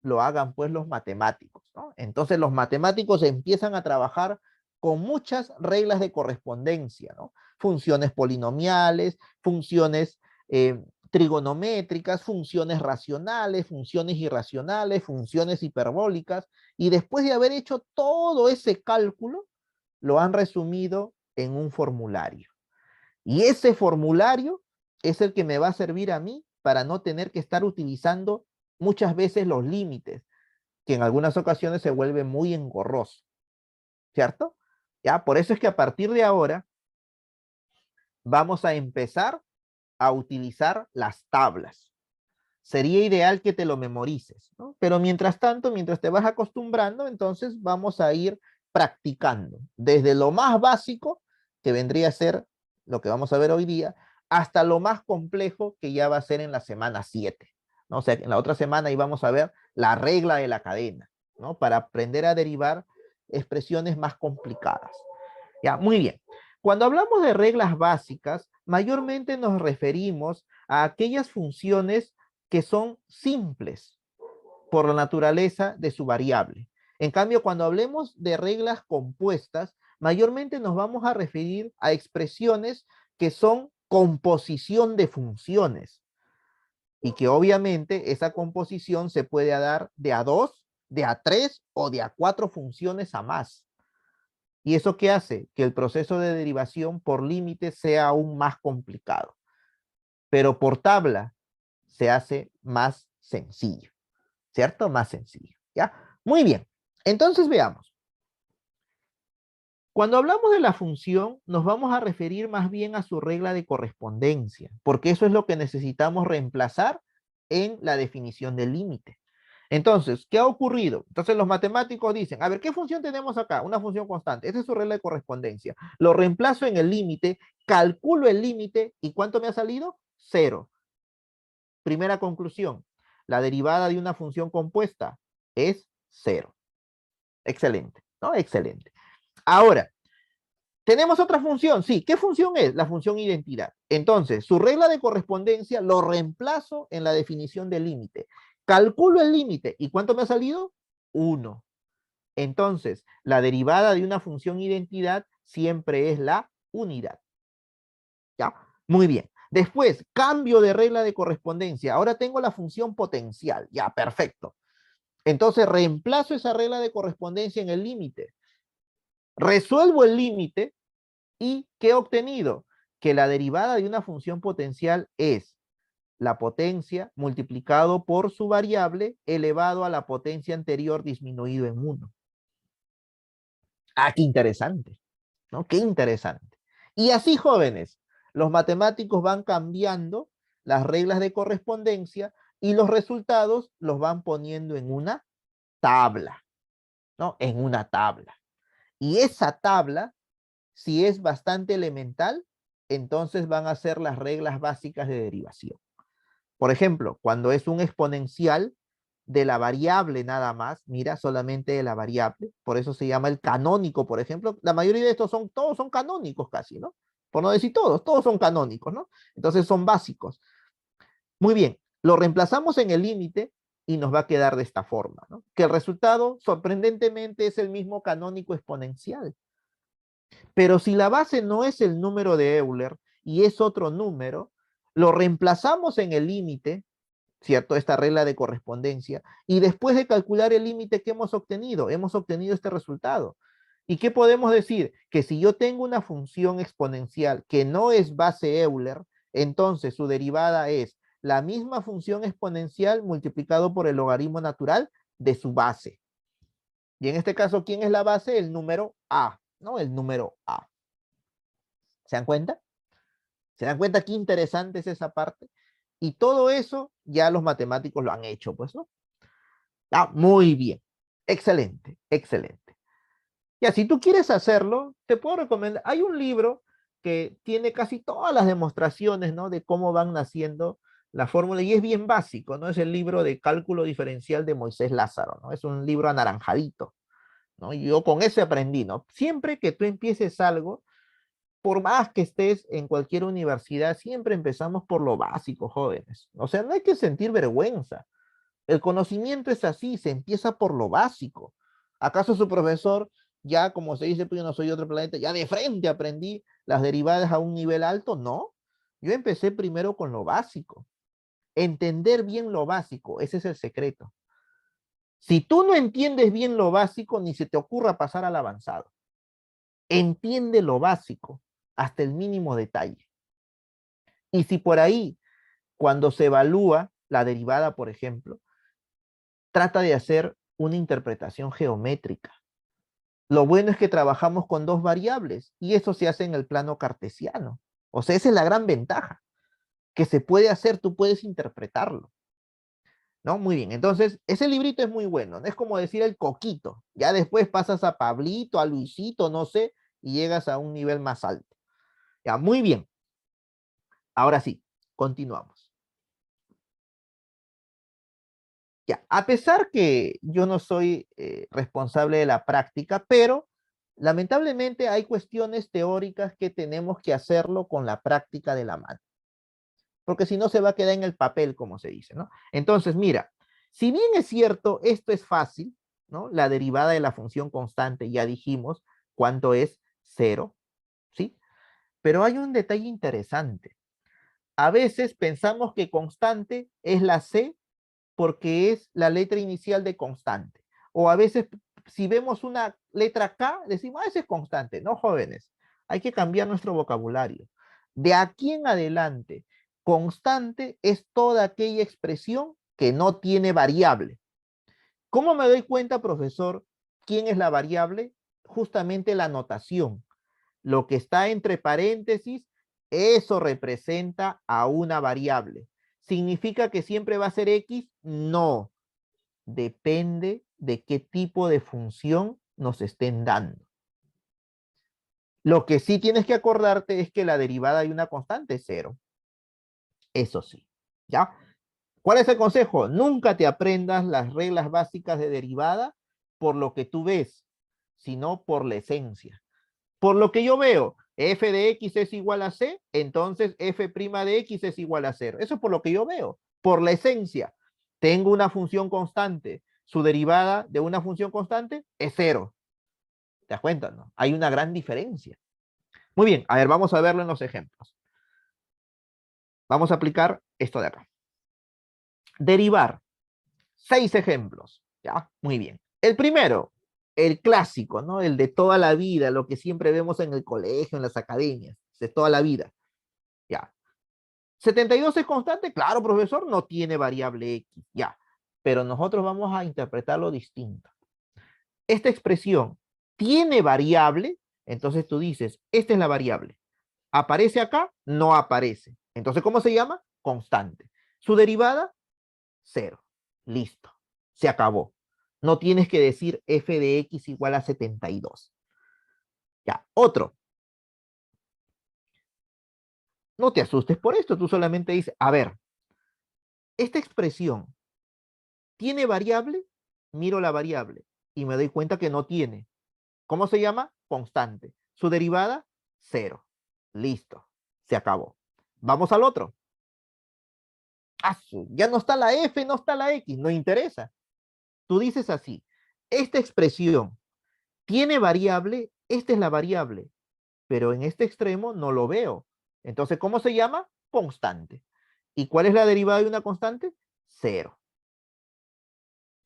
lo hagan pues los matemáticos, ¿no? Entonces los matemáticos empiezan a trabajar con muchas reglas de correspondencia, ¿no? Funciones polinomiales, funciones trigonométricas, funciones racionales, funciones irracionales, funciones hiperbólicas, y después de haber hecho todo ese cálculo, lo han resumido en un formulario. Y ese formulario es el que me va a servir a mí para no tener que estar utilizando muchas veces los límites, que en algunas ocasiones se vuelve muy engorroso, ¿cierto? Ya, por eso es que a partir de ahora vamos a empezar a utilizar las tablas. Sería ideal que te lo memorices, ¿no? Pero mientras tanto, mientras te vas acostumbrando, entonces vamos a ir practicando desde lo más básico, que vendría a ser lo que vamos a ver hoy día, hasta lo más complejo, que ya va a ser en la semana 7, ¿no? O sea, en la otra semana íbamos a ver la regla de la cadena, ¿no? Para aprender a derivar expresiones más complicadas. Ya, muy bien. Cuando hablamos de reglas básicas, mayormente nos referimos a aquellas funciones que son simples por la naturaleza de su variable. En cambio, cuando hablemos de reglas compuestas, mayormente nos vamos a referir a expresiones que son composición de funciones y que obviamente esa composición se puede dar de a 2, de a 3 o de a 4 funciones a más. ¿Y eso qué hace? Que el proceso de derivación por límite sea aún más complicado. Pero por tabla se hace más sencillo, ¿cierto? Más sencillo, ¿ya? Muy bien. Entonces veamos. Cuando hablamos de la función, nos vamos a referir más bien a su regla de correspondencia, porque eso es lo que necesitamos reemplazar en la definición del límite. Entonces, ¿qué ha ocurrido? Entonces los matemáticos dicen, a ver, ¿qué función tenemos acá? Una función constante. Esta es su regla de correspondencia. Lo reemplazo en el límite, calculo el límite, ¿y cuánto me ha salido? 0. Primera conclusión, la derivada de una función compuesta es 0. Excelente, ¿no? Excelente. Ahora, tenemos otra función, sí. ¿Qué función es? La función identidad. Entonces, su regla de correspondencia lo reemplazo en la definición del límite. Calculo el límite. ¿Y cuánto me ha salido? 1. Entonces, la derivada de una función identidad siempre es la unidad. ¿Ya? Muy bien. Después, cambio de regla de correspondencia. Ahora tengo la función potencial. Ya, perfecto. Entonces, reemplazo esa regla de correspondencia en el límite. Resuelvo el límite y ¿qué he obtenido? Que la derivada de una función potencial es la potencia multiplicado por su variable elevado a la potencia anterior disminuido en 1. Ah, qué interesante, ¿no? Qué interesante. Y así, jóvenes, los matemáticos van cambiando las reglas de correspondencia y los resultados los van poniendo en una tabla, ¿no? En una tabla. Y esa tabla, si es bastante elemental, entonces van a ser las reglas básicas de derivación. Por ejemplo, cuando es un exponencial de la variable nada más, mira, solamente de la variable, por eso se llama el canónico, por ejemplo, la mayoría de estos todos son canónicos casi, ¿no? Por no decir todos son canónicos, ¿no? Entonces son básicos. Muy bien, lo reemplazamos en el límite y nos va a quedar de esta forma, ¿no? Que el resultado sorprendentemente es el mismo canónico exponencial. Pero si la base no es el número de Euler y es otro número, lo reemplazamos en el límite, ¿cierto? Esta regla de correspondencia, y después de calcular el límite que hemos obtenido este resultado. ¿Y qué podemos decir? Que si yo tengo una función exponencial que no es base Euler, entonces su derivada es la misma función exponencial multiplicado por el logaritmo natural de su base. Y en este caso, ¿quién es la base? El número A, ¿no? El número A. ¿Se dan cuenta? ¿Se dan cuenta qué interesante es esa parte? Y todo eso ya los matemáticos lo han hecho, pues, ¿no? Ah, muy bien. Excelente, excelente. Ya, si tú quieres hacerlo, te puedo recomendar. Hay un libro que tiene casi todas las demostraciones, ¿no? De cómo van naciendo la fórmula y es bien básico, ¿no? Es el libro de cálculo diferencial de Moisés Lázaro, ¿no? Es un libro anaranjadito, ¿no? Y yo con ese aprendí, ¿no? Siempre que tú empieces algo, por más que estés en cualquier universidad, siempre empezamos por lo básico, jóvenes. O sea, no hay que sentir vergüenza. El conocimiento es así, se empieza por lo básico. ¿Acaso su profesor, ya como se dice, pues yo no soy de otro planeta, ya de frente aprendí las derivadas a un nivel alto? No. Yo empecé primero con lo básico. Entender bien lo básico, ese es el secreto. Si tú no entiendes bien lo básico, ni se te ocurra pasar al avanzado. Entiende lo básico hasta el mínimo detalle. Y si por ahí, cuando se evalúa la derivada, por ejemplo, trata de hacer una interpretación geométrica. Lo bueno es que trabajamos con dos variables y eso se hace en el plano cartesiano. O sea, esa es la gran ventaja, que se puede hacer, tú puedes interpretarlo. ¿No? Muy bien, entonces ese librito es muy bueno, ¿no? Es como decir el coquito, ya después pasas a Pablito, a Luisito, no sé, y llegas a un nivel más alto. Ya, muy bien. Ahora sí, continuamos. Ya, a pesar que yo no soy responsable de la práctica, pero lamentablemente hay cuestiones teóricas que tenemos que hacerlo con la práctica de la mano, porque si no se va a quedar en el papel, como se dice, ¿no? Entonces, mira, si bien es cierto, esto es fácil, ¿no? La derivada de la función constante, ya dijimos cuánto es cero, ¿sí? Pero hay un detalle interesante. A veces pensamos que constante es la c porque es la letra inicial de constante. O a veces, si vemos una letra K, decimos, ese es constante. No, jóvenes, hay que cambiar nuestro vocabulario. De aquí en adelante, constante es toda aquella expresión que no tiene variable. ¿Cómo me doy cuenta, profesor, quién es la variable? Justamente la notación. Lo que está entre paréntesis, eso representa a una variable. ¿Significa que siempre va a ser X? No. Depende de qué tipo de función nos estén dando. Lo que sí tienes que acordarte es que la derivada de una constante es cero. Eso sí. ¿Ya? ¿Cuál es el consejo? Nunca te aprendas las reglas básicas de derivada por lo que tú ves, sino por la esencia. Por lo que yo veo, f de x es igual a c, entonces f' de x es igual a 0. Eso es por lo que yo veo, por la esencia. Tengo una función constante, su derivada de una función constante es 0. ¿Te das cuenta? ¿No? Hay una gran diferencia. Muy bien, a ver, vamos a verlo en los ejemplos. Vamos a aplicar esto de acá. Derivar. 6 ejemplos. ¿Ya? Muy bien. El primero, el clásico, ¿no? El de toda la vida, lo que siempre vemos en el colegio, en las academias, de toda la vida. Ya. 72 es constante, claro, profesor, no tiene variable X, ya. Pero nosotros vamos a interpretarlo distinto. Esta expresión tiene variable, entonces tú dices, esta es la variable. ¿Aparece acá? No aparece. Entonces, ¿cómo se llama? Constante. Su derivada, 0. Listo. Se acabó. No tienes que decir f de x igual a 72. Ya, otro. No te asustes por esto, tú solamente dices, a ver, esta expresión ¿tiene variable? Miro la variable y me doy cuenta que no tiene. ¿Cómo se llama? Constante. Su derivada, 0. Listo. Se acabó. Vamos al otro. Ya no está la F, no está la X. No interesa. Tú dices así. Esta expresión tiene variable. Esta es la variable. Pero en este extremo no lo veo. Entonces, ¿cómo se llama? Constante. ¿Y cuál es la derivada de una constante? 0.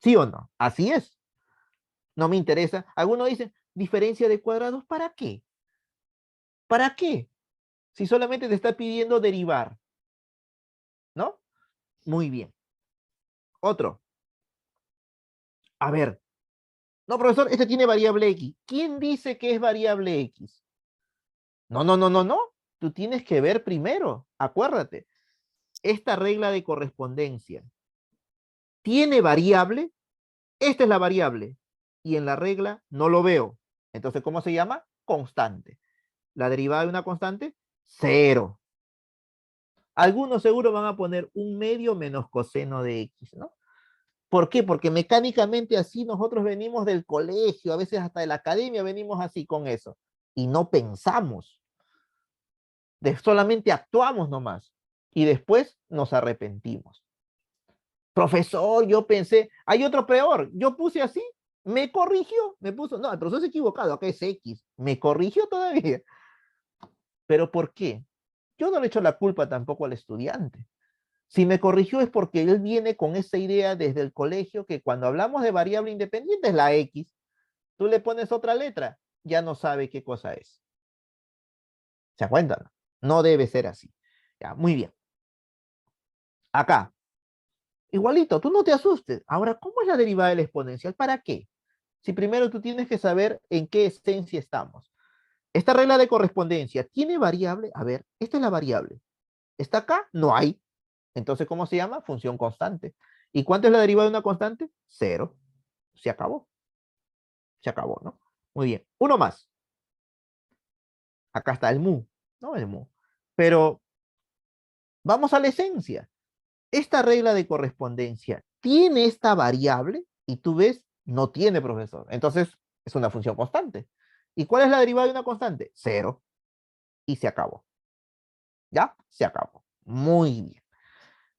¿Sí o no? Así es. No me interesa. Algunos dicen, diferencia de cuadrados, ¿para qué? ¿Para qué? Si solamente te está pidiendo derivar, ¿no? Muy bien. Otro. A ver. No, profesor, este tiene variable X. ¿Quién dice que es variable X? No, no, no, no, no. Tú tienes que ver primero. Acuérdate. Esta regla de correspondencia tiene variable. Esta es la variable. Y en la regla no lo veo. Entonces, ¿cómo se llama? Constante. La derivada de una constante, cero. Algunos seguro van a poner un medio menos coseno de X, ¿no? ¿Por qué? Porque mecánicamente así nosotros venimos del colegio, a veces hasta de la academia venimos así con eso. Y no pensamos. Solamente actuamos nomás. Y después nos arrepentimos. Profesor, yo pensé, hay otro peor. Yo puse así, me corrigió, me puso, no, el profesor se ha equivocado, acá es X. Me corrigió todavía. ¿Pero por qué? Yo no le echo la culpa tampoco al estudiante. Si me corrigió es porque él viene con esa idea desde el colegio que cuando hablamos de variable independiente es la X. Tú le pones otra letra, ya no sabe qué cosa es. ¿Se dan cuenta? No debe ser así. Ya, muy bien. Acá, igualito, tú no te asustes. Ahora, ¿cómo es la derivada del exponencial? ¿Para qué? Si primero tú tienes que saber en qué esencia estamos. Esta regla de correspondencia tiene variable. A ver, esta es la variable. ¿Está acá? No hay. Entonces, ¿cómo se llama? Función constante. ¿Y cuánto es la derivada de una constante? Cero. Se acabó. Se acabó, ¿no? Muy bien. Uno más. Acá está el mu, ¿no? El mu. Pero vamos a la esencia. Esta regla de correspondencia tiene esta variable y tú ves, no tiene, profesor. Entonces, es una función constante. ¿Y cuál es la derivada de una constante? Cero. Y se acabó. ¿Ya? Se acabó. Muy bien.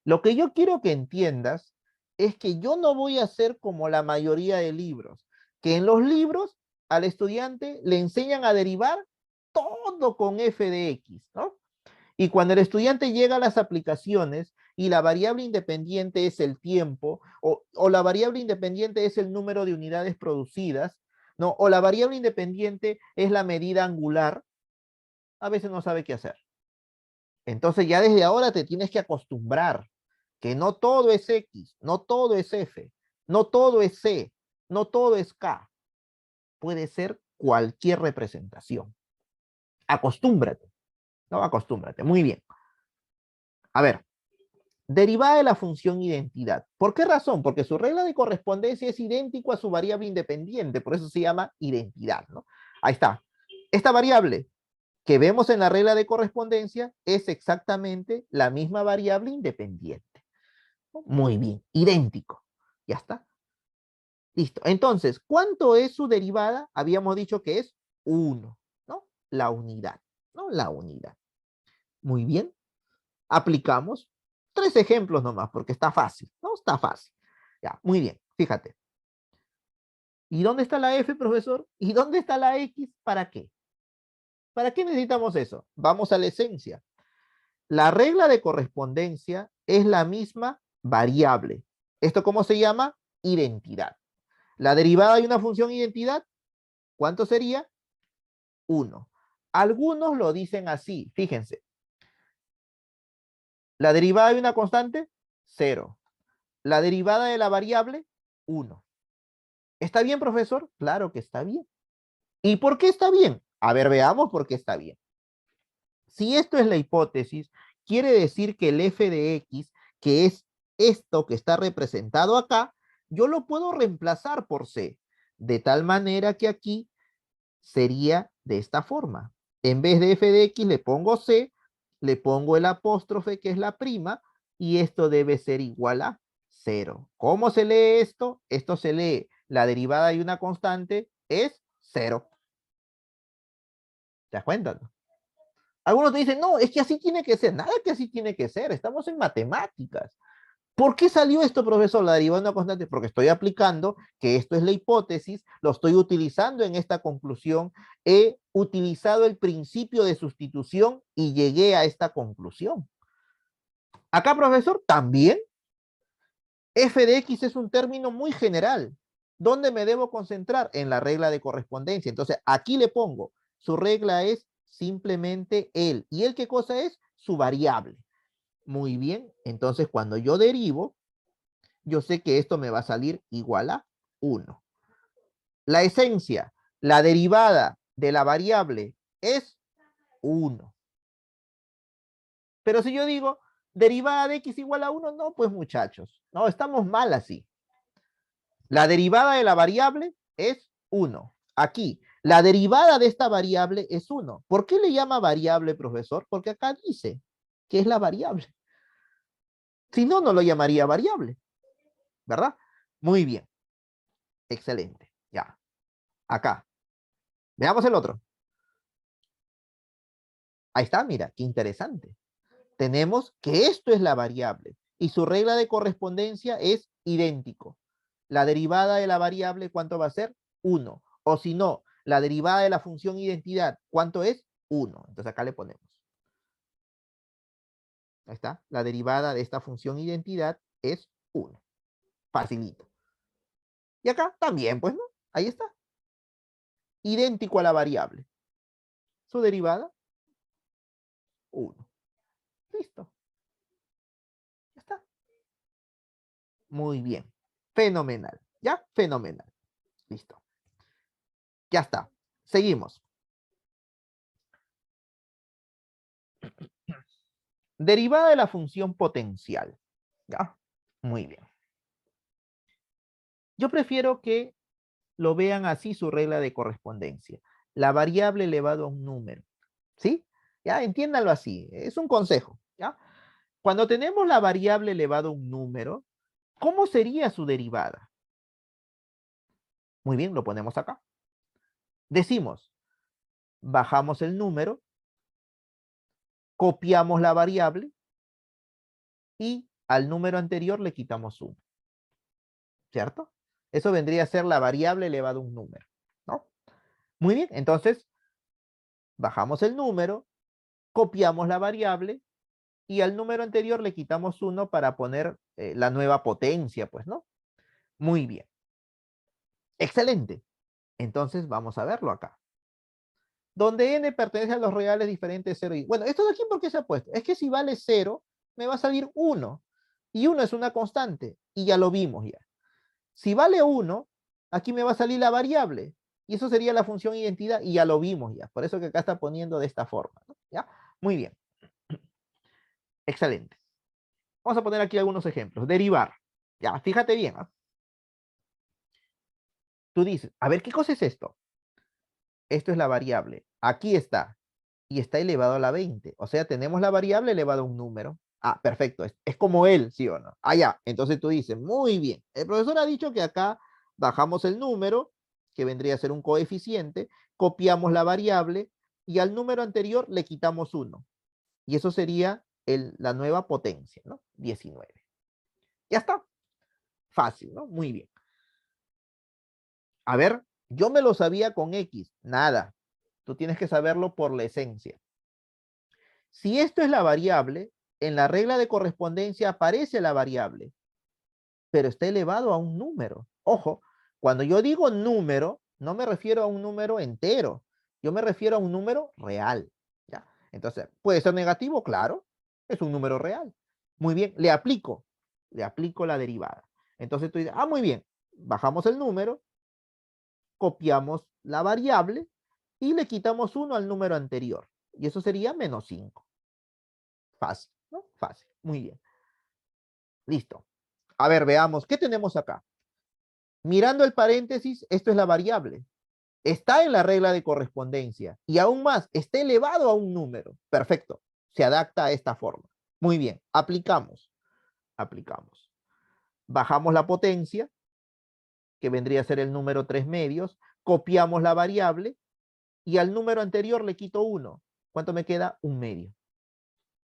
Lo que yo quiero que entiendas es que yo no voy a hacer como la mayoría de libros, que en los libros al estudiante le enseñan a derivar todo con f de x, ¿no? Y cuando el estudiante llega a las aplicaciones y la variable independiente es el tiempo, o la variable independiente es el número de unidades producidas, ¿no? O la variable independiente es la medida angular, a veces no sabe qué hacer. Entonces ya desde ahora te tienes que acostumbrar que no todo es X, no todo es F, no todo es C, no todo es K. Puede ser cualquier representación. Acostúmbrate, ¿no? Acostúmbrate. Muy bien. A ver, derivada de la función identidad. ¿Por qué razón? Porque su regla de correspondencia es idéntico a su variable independiente, por eso se llama identidad, ¿no? Ahí está. Esta variable que vemos en la regla de correspondencia es exactamente la misma variable independiente. Muy bien, idéntico. Ya está. Listo. Entonces, ¿cuánto es su derivada? Habíamos dicho que es 1, ¿no? La unidad, ¿no? La unidad. Muy bien. Aplicamos 3 ejemplos nomás, porque está fácil, ¿no? Está fácil. Ya, muy bien. Fíjate. ¿Y dónde está la F, profesor? ¿Y dónde está la X? ¿Para qué? ¿Para qué necesitamos eso? Vamos a la esencia. La regla de correspondencia es la misma variable. ¿Esto cómo se llama? Identidad. La derivada de una función identidad, ¿cuánto sería? 1. Algunos lo dicen así, fíjense. La derivada de una constante, 0. La derivada de la variable, 1. ¿Está bien, profesor? Claro que está bien. ¿Y por qué está bien? A ver, veamos por qué está bien. Si esto es la hipótesis, quiere decir que el f de x, que es esto que está representado acá, yo lo puedo reemplazar por c, de tal manera que aquí sería de esta forma. En vez de f de x le pongo c, le pongo el apóstrofe que es la prima y esto debe ser igual a 0. ¿Cómo se lee esto? Esto se lee la derivada de una constante es 0. ¿Te das cuenta? ¿No? Algunos te dicen, no, es que así tiene que ser. Nada que así tiene que ser. Estamos en matemáticas. ¿Por qué salió esto, profesor? La derivada de una constante. Porque estoy aplicando que esto es la hipótesis, lo estoy utilizando en esta conclusión, he utilizado el principio de sustitución y llegué a esta conclusión. Acá, profesor, también f de x es un término muy general. ¿Dónde me debo concentrar? En la regla de correspondencia. Entonces, aquí le pongo, su regla es simplemente él. ¿Y él qué cosa es? Su variable. Muy bien, entonces cuando yo derivo, yo sé que esto me va a salir igual a 1. La esencia, la derivada de la variable es 1. Pero si yo digo derivada de x igual a 1, no, pues muchachos, no, estamos mal así. La derivada de la variable es 1. Aquí, la derivada de esta variable es 1. ¿Por qué le llama variable, profesor? Porque acá dice que es la variable. Si no, no lo llamaría variable, ¿verdad? Muy bien. Excelente. Ya. Acá. Veamos el otro. Ahí está, mira, qué interesante. Tenemos que esto es la variable y su regla de correspondencia es idéntico. La derivada de la variable, ¿cuánto va a ser? 1. O si no, la derivada de la función identidad, ¿cuánto es? 1. Entonces acá le ponemos. Ahí está. La derivada de esta función identidad es 1. Facilito. Y acá también, pues, ¿no? Ahí está. Idéntico a la variable. Su derivada, 1. Listo. Ya está. Muy bien. Fenomenal. ¿Ya? Fenomenal. Listo. Ya está. Seguimos. Derivada de la función potencial. ¿Ya? Muy bien. Yo prefiero que lo vean así su regla de correspondencia. La variable elevado a un número. ¿Sí? Ya, entiéndanlo así. Es un consejo. ¿Ya? Cuando tenemos la variable elevado a un número, ¿cómo sería su derivada? Muy bien, lo ponemos acá. Decimos, bajamos el número, copiamos la variable y al número anterior le quitamos 1. ¿Cierto? Eso vendría a ser la variable elevado a un número, ¿no? Muy bien, entonces bajamos el número, copiamos la variable y al número anterior le quitamos 1 para poner la nueva potencia, pues, ¿no? Muy bien. Excelente. Entonces vamos a verlo acá. Donde n pertenece a los reales diferentes 0 y... Bueno, esto de aquí, ¿por qué se ha puesto? Es que si vale 0, me va a salir 1. Y 1 es una constante. Y ya lo vimos ya. Si vale 1, aquí me va a salir la variable. Y eso sería la función identidad. Y ya lo vimos ya. Por eso que acá está poniendo de esta forma, ¿no? ¿Ya? Muy bien. Excelente. Vamos a poner aquí algunos ejemplos. Derivar. Ya, fíjate bien. ¿Eh? Tú dices, a ver, ¿qué cosa es esto? Esto es la variable. Aquí está. Y está elevado a la 20. O sea, tenemos la variable elevada a un número. Ah, perfecto. Es como él, ¿sí o no? Ah, ya. Entonces tú dices, muy bien. El profesor ha dicho que acá bajamos el número, que vendría a ser un coeficiente, copiamos la variable y al número anterior le quitamos 1. Y eso sería la nueva potencia, ¿no? 19. Ya está. Fácil, ¿no? Muy bien. A ver, yo me lo sabía con X. Nada. Tú tienes que saberlo por la esencia. Si esto es la variable, en la regla de correspondencia aparece la variable, pero está elevado a un número. Ojo, cuando yo digo número, no me refiero a un número entero, yo me refiero a un número real. ¿Ya? Entonces, ¿puede ser negativo? Claro, es un número real. Muy bien, le aplico la derivada. Entonces tú dices, ah, muy bien, bajamos el número, copiamos la variable y le quitamos 1 al número anterior. Y eso sería menos 5. Fácil, ¿no? Fácil. Muy bien. Listo. A ver, veamos, ¿qué tenemos acá? Mirando el paréntesis, esto es la variable. Está en la regla de correspondencia y aún más, está elevado a un número. Perfecto. Se adapta a esta forma. Muy bien. Aplicamos. Aplicamos. Bajamos la potencia, que vendría a ser el número 3 medios. Copiamos la variable y al número anterior le quito 1. ¿Cuánto me queda? 1 medio.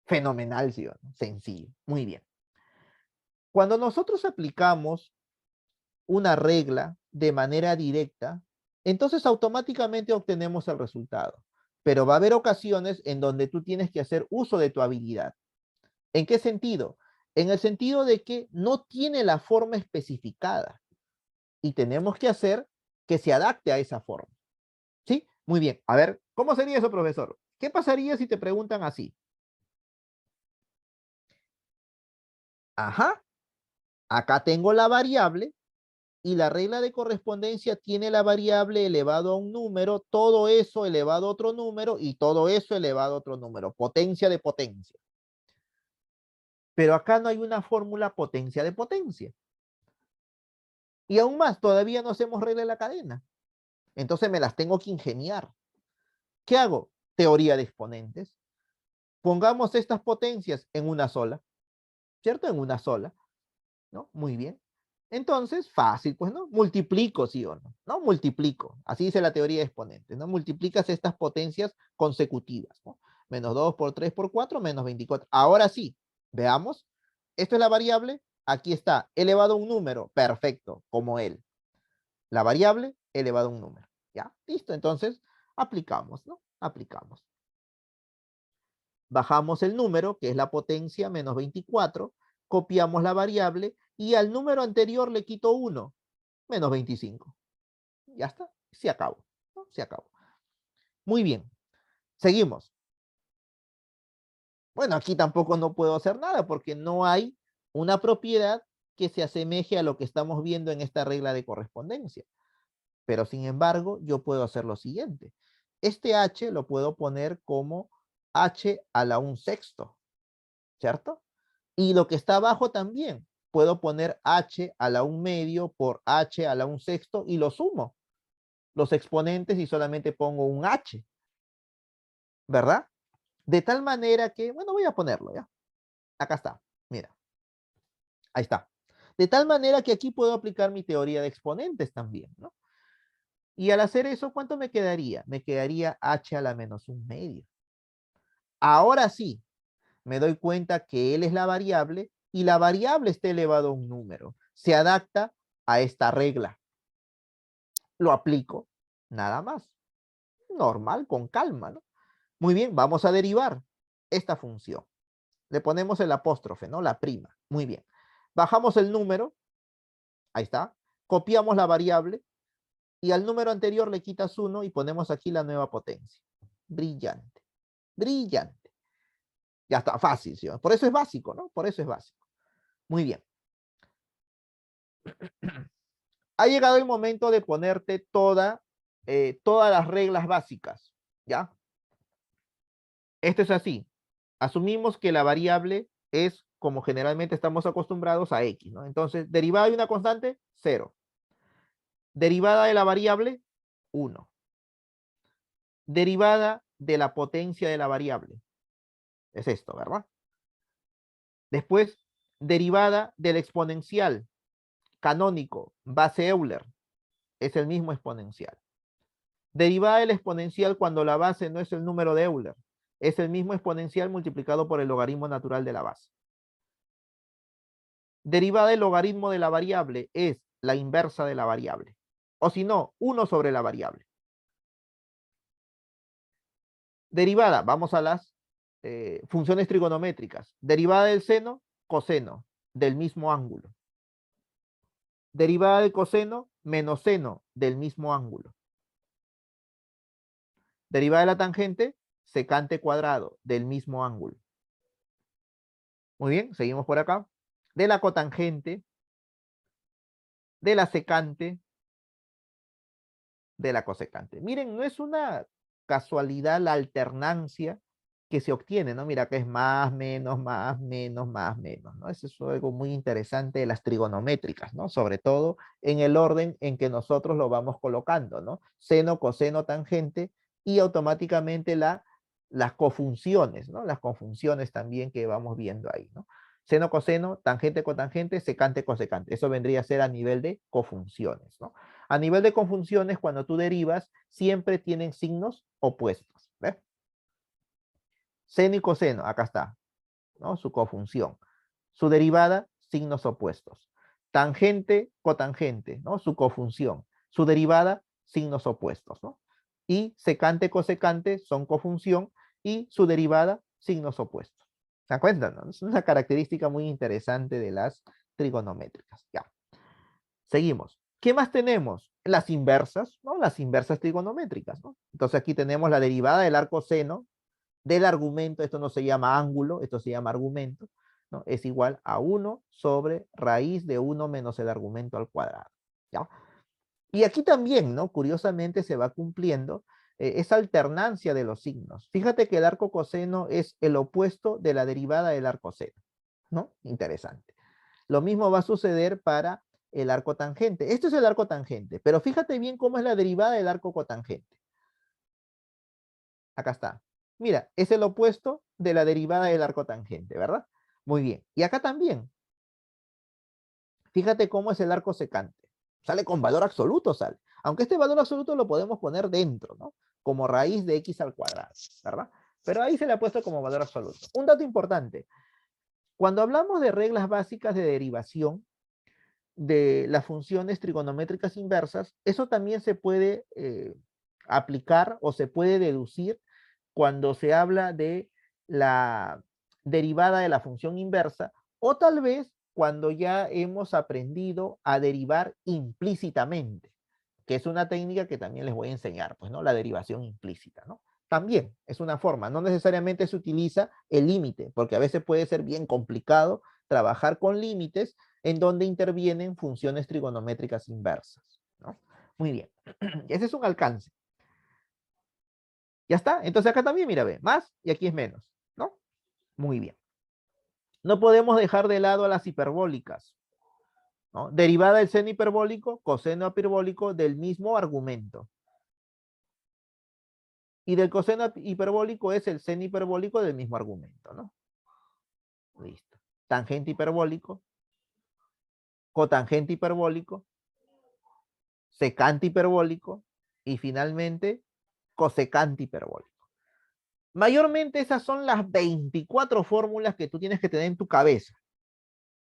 Fenomenal, ¿sí o no? Sencillo. Muy bien. Cuando nosotros aplicamos una regla de manera directa, entonces automáticamente obtenemos el resultado. Pero va a haber ocasiones en donde tú tienes que hacer uso de tu habilidad. ¿En qué sentido? En el sentido de que no tiene la forma especificada. y tenemos que hacer que se adapte a esa forma. ¿Sí? Muy bien. A ver, ¿cómo sería eso, profesor? ¿Qué pasaría si te preguntan así? Ajá, acá tengo la variable y la regla de correspondencia tiene la variable elevado a un número, todo eso elevado a otro número y todo eso elevado a otro número. Potencia de potencia. Pero acá no hay una fórmula potencia de potencia. Y aún más, todavía no hacemos regla de la cadena. Entonces me las tengo que ingeniar. ¿Qué hago? Teoría de exponentes. Pongamos estas potencias en una sola, ¿cierto? En una sola, ¿no? Muy bien. Entonces, fácil, pues, ¿no? Multiplico, sí o no, ¿no? Multiplico. Así dice la teoría de exponentes, ¿no? Multiplicas estas potencias consecutivas, ¿no? Menos 2 por 3 por 4, menos 24. Ahora sí, veamos. Esto es la variable. Aquí está, elevado a un número. Perfecto, como él. La variable elevado a un número. ¿Ya? Listo, entonces, aplicamos, ¿no? Aplicamos. Bajamos el número, que es la potencia, menos 24, copiamos la variable y al número anterior le quito 1, menos 25. Ya está, se acabó, ¿no? Se acabó. Muy bien, seguimos. Bueno, aquí tampoco no puedo hacer nada porque no hay una propiedad que se asemeje a lo que estamos viendo en esta regla de correspondencia. Pero sin embargo, yo puedo hacer lo siguiente. Este h lo puedo poner como h a la 1/6, ¿cierto? Y lo que está abajo también. Puedo poner h a la 1/2 por h a la 1/6 y lo sumo. Los exponentes y solamente pongo un h. ¿Verdad? De tal manera que, bueno, voy a ponerlo ya. Acá está. Mira. Ahí está. De tal manera que aquí puedo aplicar mi teoría de exponentes también, ¿no? Y al hacer eso, ¿cuánto me quedaría? Me quedaría h a la menos 1/2. Ahora sí, me doy cuenta que él es la variable y la variable está elevado a un número. Se adapta a esta regla. Lo aplico, nada más. Normal, con calma, ¿no? Muy bien, vamos a derivar esta función. Le ponemos el apóstrofe, ¿no? La prima. Muy bien. Bajamos el número. Ahí está. Copiamos la variable y al número anterior le quitas 1 y ponemos aquí la nueva potencia. Brillante. Brillante. Ya está, fácil, ¿sí? Por eso es básico, ¿no? Por eso es básico. Muy bien. Ha llegado el momento de ponerte todas las reglas básicas, ¿ya? Esto es así. Asumimos que la variable es como generalmente estamos acostumbrados a x, ¿no? Entonces, derivada de una constante, 0. Derivada de la variable, 1. Derivada de la potencia de la variable. Es esto, ¿verdad? Después, derivada del exponencial canónico, base Euler. Es el mismo exponencial. Derivada del exponencial cuando la base no es el número de Euler. Es el mismo exponencial multiplicado por el logaritmo natural de la base. Derivada del logaritmo de la variable es la inversa de la variable. O si no, 1 sobre la variable. Derivada, vamos a las funciones trigonométricas. Derivada del seno, coseno, del mismo ángulo. Derivada del coseno, menos seno, del mismo ángulo. Derivada de la tangente, secante cuadrado, del mismo ángulo. Muy bien, seguimos por acá. De la cotangente, de la secante, de la cosecante. Miren, no es una casualidad la alternancia que se obtiene, ¿no? Mira que es más, menos, más, menos, más, menos, ¿no? Eso es algo muy interesante de las trigonométricas, ¿no? Sobre todo en el orden en que nosotros lo vamos colocando, ¿no? Seno, coseno, tangente y automáticamente las cofunciones, ¿no? Las conjunciones también que vamos viendo ahí, ¿no? Seno, coseno, tangente, cotangente, secante, cosecante. Eso vendría a ser a nivel de cofunciones, ¿no? A nivel de conjunciones, cuando tú derivas, siempre tienen signos opuestos. ¿Ves? Seno y coseno, acá está, ¿no? Su cofunción. Su derivada, signos opuestos. Tangente, cotangente, ¿no? Su cofunción. Su derivada, signos opuestos, ¿no? Y secante, cosecante son cofunción y su derivada, signos opuestos. ¿Se dan cuenta? ¿No? Es una característica muy interesante de las trigonométricas. Ya. Seguimos. ¿Qué más tenemos? Las inversas, ¿no? Las inversas trigonométricas, ¿no? Entonces aquí tenemos la derivada del arco seno del argumento, esto no se llama ángulo, esto se llama argumento, ¿no? Es igual a 1 sobre raíz de 1 menos el argumento al cuadrado, ¿ya? Y aquí también, ¿no? Curiosamente se va cumpliendo esa alternancia de los signos. Fíjate que el arco coseno es el opuesto de la derivada del arco seno, ¿no? Interesante. Lo mismo va a suceder para el arco tangente. Esto es el arco tangente, pero fíjate bien cómo es la derivada del arco cotangente. Acá está. Mira, es el opuesto de la derivada del arco tangente, ¿verdad? Muy bien. Y acá también. Fíjate cómo es el arco secante. Sale con valor absoluto, sale. Aunque este valor absoluto lo podemos poner dentro, ¿no? Como raíz de x al cuadrado, ¿verdad? Pero ahí se le ha puesto como valor absoluto. Un dato importante. Cuando hablamos de reglas básicas de derivación de las funciones trigonométricas inversas, eso también se puede aplicar o se puede deducir cuando se habla de la derivada de la función inversa, o tal vez cuando ya hemos aprendido a derivar implícitamente, que es una técnica que también les voy a enseñar, pues, ¿no? La derivación implícita, ¿no? También es una forma, no necesariamente se utiliza el límite, porque a veces puede ser bien complicado trabajar con límites en donde intervienen funciones trigonométricas inversas, ¿no? Muy bien, ese es un alcance. Ya está, entonces acá también, mira, ve, más y aquí es menos, ¿no? Muy bien. No podemos dejar de lado a las hiperbólicas, ¿no? Derivada del seno hiperbólico, coseno hiperbólico del mismo argumento. Y del coseno hiperbólico es el seno hiperbólico del mismo argumento, ¿no? Listo. Tangente hiperbólico, cotangente hiperbólico, secante hiperbólico y finalmente cosecante hiperbólico. Mayormente esas son las 24 fórmulas que tú tienes que tener en tu cabeza.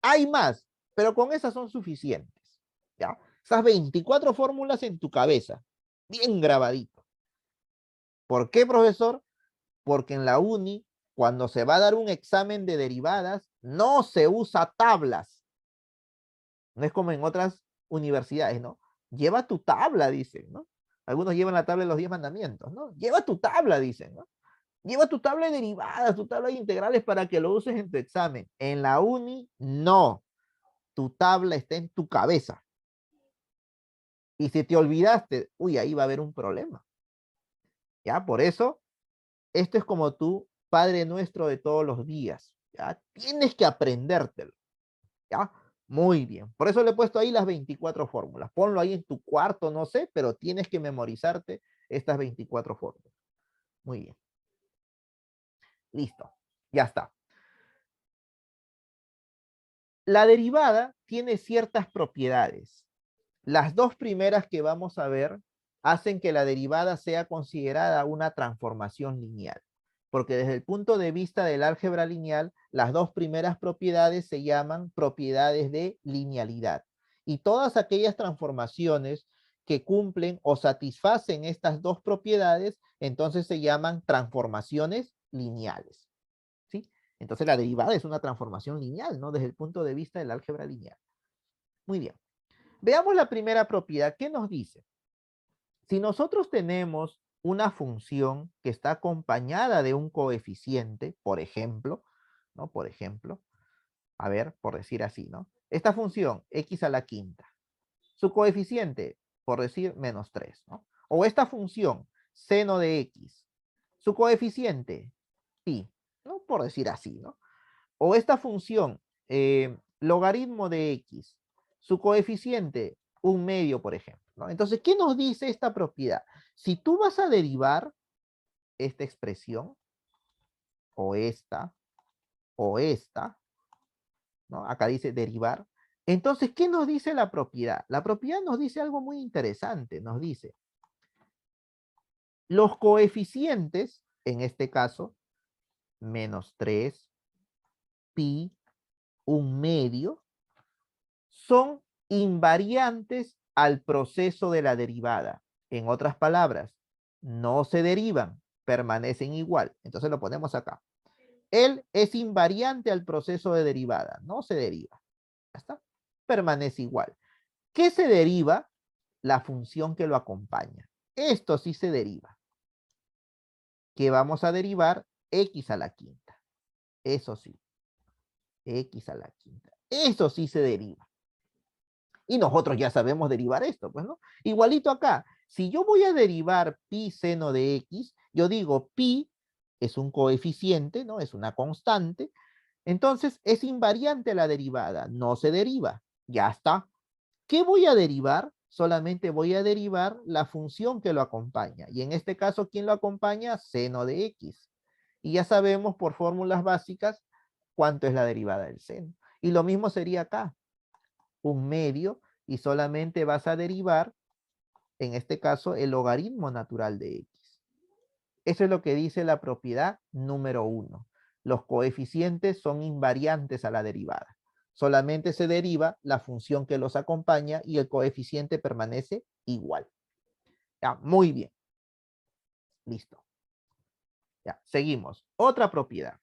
Hay más, pero con esas son suficientes. ¿Ya? Esas 24 fórmulas en tu cabeza, bien grabadito. ¿Por qué, profesor? Porque en la uni, cuando se va a dar un examen de derivadas, no se usa tablas. No es como en otras universidades, ¿no? Lleva tu tabla, dicen, ¿no? Algunos llevan la tabla de los 10 mandamientos, ¿no? Lleva tu tabla, dicen, ¿no? Lleva tu tabla de derivadas, tu tabla de integrales para que lo uses en tu examen. En la uni, no. Tu tabla está en tu cabeza. Y si te olvidaste, uy, ahí va a haber un problema. ¿Ya? Por eso, esto es como tu Padre Nuestro de todos los días. ¿Ya? Tienes que aprendértelo. ¿Ya? Muy bien. Por eso le he puesto ahí las 24 fórmulas. Ponlo ahí en tu cuarto, no sé, pero tienes que memorizarte estas 24 fórmulas. Muy bien. Listo. Ya está. La derivada tiene ciertas propiedades. Las dos primeras que vamos a ver hacen que la derivada sea considerada una transformación lineal, porque desde el punto de vista del álgebra lineal, las dos primeras propiedades se llaman propiedades de linealidad. Y todas aquellas transformaciones que cumplen o satisfacen estas dos propiedades, entonces se llaman transformaciones lineales. ¿Sí? Entonces la derivada es una transformación lineal, ¿no? Desde el punto de vista del álgebra lineal. Muy bien. Veamos la primera propiedad. ¿Qué nos dice? Si nosotros tenemos una función que está acompañada de un coeficiente, por ejemplo, ¿no? Por ejemplo, a ver, por decir así, ¿no? Esta función, x a la quinta, su coeficiente, por decir, -3, ¿no? O esta función, seno de x, su coeficiente, pi, ¿no? Por decir así, ¿no? O esta función, logaritmo de x, su coeficiente, 1/2, por ejemplo, ¿no? Entonces, ¿qué nos dice esta propiedad? Si tú vas a derivar esta expresión, o esta, ¿no? Acá dice derivar. Entonces, ¿qué nos dice la propiedad? La propiedad nos dice algo muy interesante. Nos dice, los coeficientes, en este caso, -3, pi, 1/2, son invariantes al proceso de la derivada. En otras palabras, no se derivan, permanecen igual. Entonces lo ponemos acá. Él es invariante al proceso de derivada, no se deriva. Ya está, permanece igual. ¿Qué se deriva? La función que lo acompaña. Esto sí se deriva. Que vamos a derivar x a la quinta. Eso sí. X a la quinta. Eso sí se deriva. Y nosotros ya sabemos derivar esto, pues, ¿no? Igualito acá. Si yo voy a derivar pi seno de x, yo digo pi es un coeficiente, ¿no? Es una constante. Entonces es invariante la derivada, no se deriva. Ya está. ¿Qué voy a derivar? Solamente voy a derivar la función que lo acompaña. Y en este caso, ¿quién lo acompaña? Seno de x. Y ya sabemos por fórmulas básicas cuánto es la derivada del seno. Y lo mismo sería acá. Un medio y solamente vas a derivar, en este caso, el logaritmo natural de x. Eso es lo que dice la propiedad número 1. Los coeficientes son invariantes a la derivada. Solamente se deriva la función que los acompaña y el coeficiente permanece igual. Ya, muy bien. Listo. Ya, seguimos. Otra propiedad.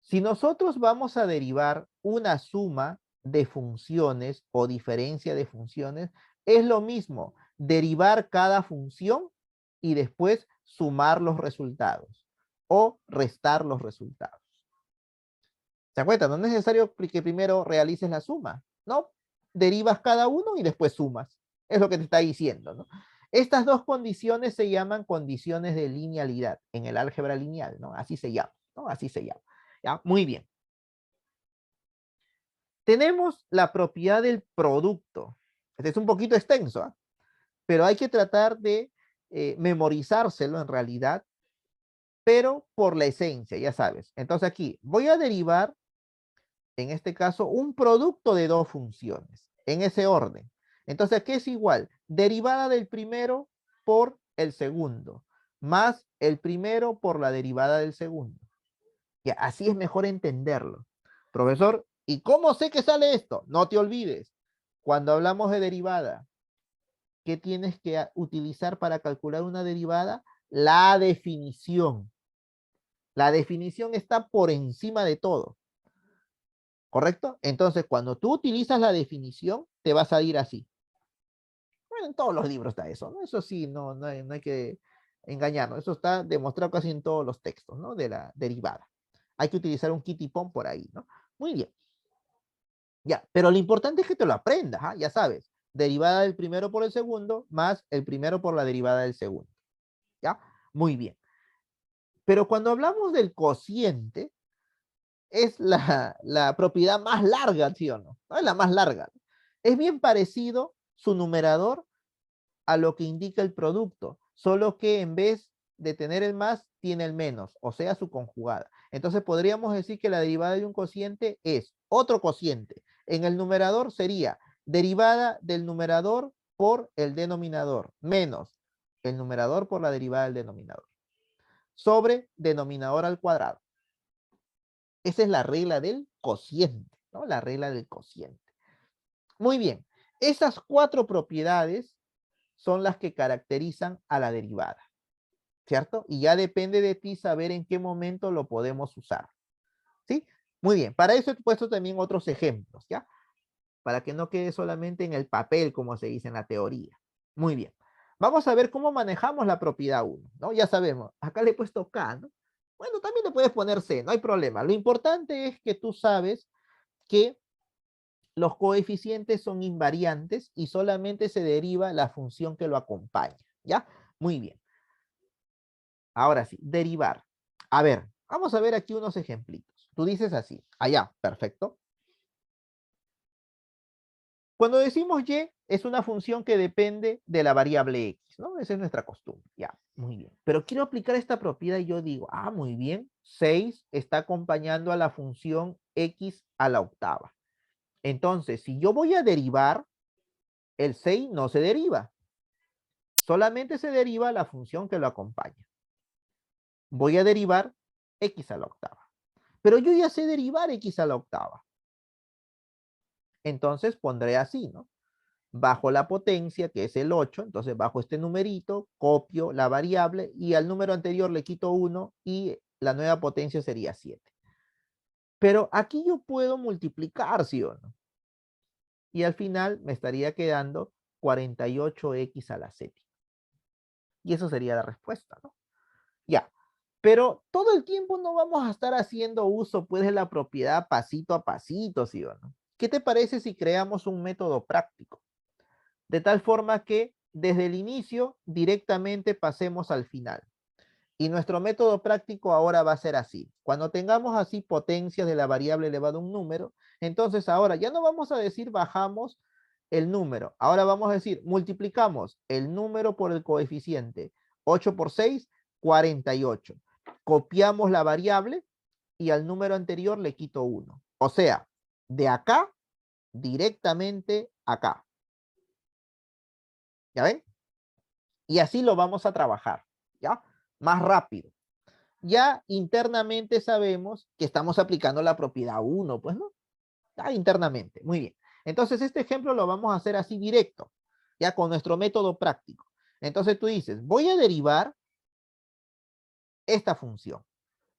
Si nosotros vamos a derivar una suma de funciones o diferencia de funciones, es lo mismo derivar cada función y después sumar los resultados o restar los resultados. ¿Se acuerdan? No es necesario que primero realices la suma, ¿no? Derivas cada uno y después sumas. Es lo que te está diciendo, ¿no? Estas dos condiciones se llaman condiciones de linealidad en el álgebra lineal, ¿no? Así se llama, ¿no? Así se llama. ¿Ya? Muy bien. Tenemos la propiedad del producto. Este es un poquito extenso, ¿eh? Pero hay que tratar de memorizárselo en realidad, pero por la esencia, ya sabes. Entonces aquí voy a derivar, en este caso, un producto de dos funciones, en ese orden. Entonces, ¿qué es igual? Derivada del primero por el segundo, más el primero por la derivada del segundo. Ya, así es mejor entenderlo. Profesor, ¿y cómo sé que sale esto? No te olvides, cuando hablamos de derivada, ¿qué tienes que utilizar para calcular una derivada? La definición. La definición está por encima de todo. ¿Correcto? Entonces, cuando tú utilizas la definición, te va a salir así. Bueno, en todos los libros está eso, ¿no? Eso sí, no hay que engañarnos. Eso está demostrado casi en todos los textos, ¿no? De la derivada. Hay que utilizar un kitipón por ahí, ¿no? Muy bien. Ya, pero lo importante es que te lo aprendas, ¿ah? Ya sabes. Derivada del primero por el segundo, más el primero por la derivada del segundo. ¿Ya? Muy bien. Pero cuando hablamos del cociente, es la propiedad más larga, ¿sí o no? No es la más larga. Es bien parecido su numerador a lo que indica el producto, solo que en vez de tener el más, tiene el menos, o sea, su conjugada. Entonces podríamos decir que la derivada de un cociente es otro cociente. En el numerador sería derivada del numerador por el denominador, menos el numerador por la derivada del denominador, sobre denominador al cuadrado. Esa es la regla del cociente, ¿no? La regla del cociente. Muy bien, esas cuatro propiedades son las que caracterizan a la derivada, ¿cierto? Y ya depende de ti saber en qué momento lo podemos usar, ¿sí? Muy bien, para eso he puesto también otros ejemplos, ¿ya? Para que no quede solamente en el papel, como se dice en la teoría. Muy bien. Vamos a ver cómo manejamos la propiedad 1, ¿no? Ya sabemos, acá le he puesto K, ¿no? Bueno, también le puedes poner C, no hay problema. Lo importante es que tú sabes que los coeficientes son invariantes y solamente se deriva la función que lo acompaña, ¿ya? Muy bien. Ahora sí, derivar. A ver, vamos a ver aquí unos ejemplitos. Tú dices así, allá, perfecto. Cuando decimos y, es una función que depende de la variable x, ¿no? Esa es nuestra costumbre, ya, muy bien. Pero quiero aplicar esta propiedad y yo digo, muy bien, 6 está acompañando a la función x a la octava. Entonces, si yo voy a derivar, el 6 no se deriva. Solamente se deriva la función que lo acompaña. Voy a derivar x a la octava. Pero yo ya sé derivar x a la octava. Entonces pondré así, ¿no? Bajo la potencia, que es el 8, entonces bajo este numerito, copio la variable y al número anterior le quito 1 y la nueva potencia sería 7. Pero aquí yo puedo multiplicar, ¿sí o no? y al final me estaría quedando 48x a la séptima. Y eso sería la respuesta, ¿no? Ya. Pero todo el tiempo no vamos a estar haciendo uso pues de la propiedad pasito a pasito, ¿sí o no? ¿Qué te parece si creamos un método práctico? De tal forma que desde el inicio directamente pasemos al final. Y nuestro método práctico ahora va a ser así. Cuando tengamos así potencias de la variable elevada a un número, entonces ahora ya no vamos a decir bajamos el número. Ahora vamos a decir multiplicamos el número por el coeficiente. 8 por 6, 48. Copiamos la variable y al número anterior le quito 1. O sea, de acá directamente acá. ¿Ya ven? Y así lo vamos a trabajar, ¿ya? Más rápido. Ya internamente sabemos que estamos aplicando la propiedad 1, pues, ¿no? Ya internamente, muy bien. Entonces, este ejemplo lo vamos a hacer así directo, ya con nuestro método práctico. Entonces tú dices, voy a derivar esta función.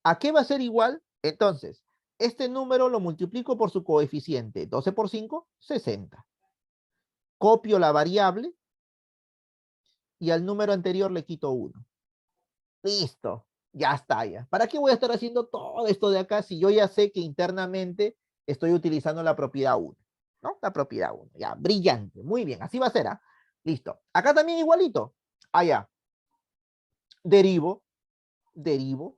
¿A qué va a ser igual? Entonces, este número lo multiplico por su coeficiente. 12 por 5, 60. Copio la variable y al número anterior le quito 1. Listo, ya está ya. ¿Para qué voy a estar haciendo todo esto de acá si yo ya sé que internamente estoy utilizando la propiedad 1? ¿No? La propiedad 1. Ya, brillante. Muy bien, así va a ser, ¿ah? Listo. Acá también igualito. Allá. Derivo, derivo.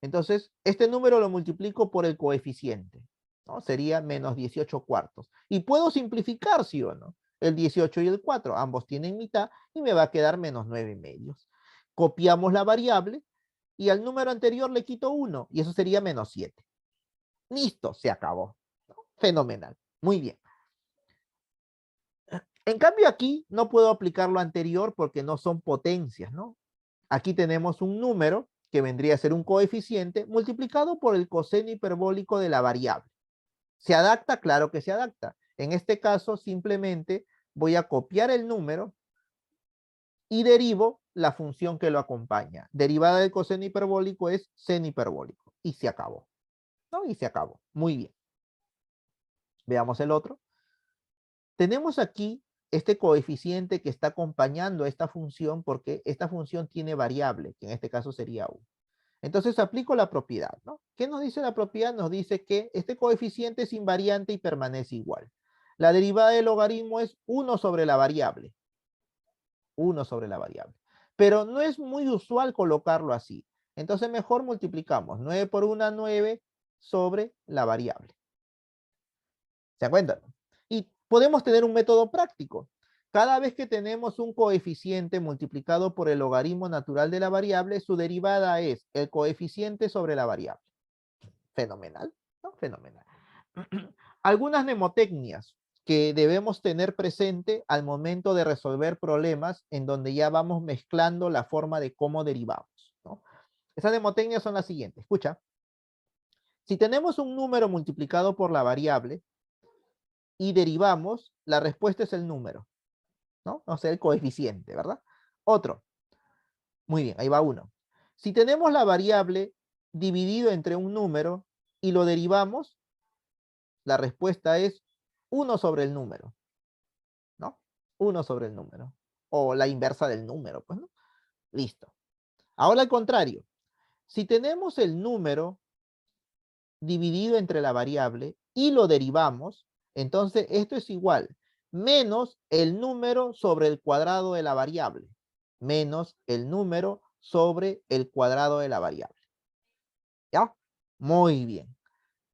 Entonces, este número lo multiplico por el coeficiente, ¿no? Sería menos 18 cuartos. Y puedo simplificar, ¿sí o no? El 18 y el 4, ambos tienen mitad y me va a quedar menos 9 medios. Copiamos la variable y al número anterior le quito 1 y eso sería menos 7. Listo, se acabó. ¿No? Fenomenal. Muy bien. En cambio aquí no puedo aplicar lo anterior porque no son potencias, ¿no? Aquí tenemos un número que vendría a ser un coeficiente multiplicado por el coseno hiperbólico de la variable. ¿Se adapta? Claro que se adapta. En este caso simplemente voy a copiar el número y derivo la función que lo acompaña. Derivada del coseno hiperbólico es seno hiperbólico. Y se acabó. ¿No? Y se acabó. Muy bien. Veamos el otro. Tenemos aquí este coeficiente que está acompañando a esta función porque esta función tiene variable, que en este caso sería 1. Entonces aplico la propiedad, ¿no? ¿Qué nos dice la propiedad? Nos dice que este coeficiente es invariante y permanece igual. La derivada del logaritmo es 1 sobre la variable. 1 sobre la variable. Pero no es muy usual colocarlo así. Entonces mejor multiplicamos 9 por 1, 9 sobre la variable. ¿Se dan cuenta? Y podemos tener un método práctico. Cada vez que tenemos un coeficiente multiplicado por el logaritmo natural de la variable, su derivada es el coeficiente sobre la variable. Fenomenal, ¿no? Fenomenal. Algunas mnemotecnias que debemos tener presente al momento de resolver problemas en donde ya vamos mezclando la forma de cómo derivamos, ¿no? Esas mnemotecnias son las siguientes. Escucha. Si tenemos un número multiplicado por la variable y derivamos, la respuesta es el número, ¿no? O sea, el coeficiente, ¿verdad? Otro. Muy bien, ahí va uno. Si tenemos la variable dividido entre un número y lo derivamos, la respuesta es 1 sobre el número, ¿no? 1 sobre el número. O la inversa del número, pues, ¿no? Listo. Ahora al contrario. Si tenemos el número dividido entre la variable y lo derivamos, entonces esto es igual, menos el número sobre el cuadrado de la variable, menos el número sobre el cuadrado de la variable. ¿Ya? Muy bien.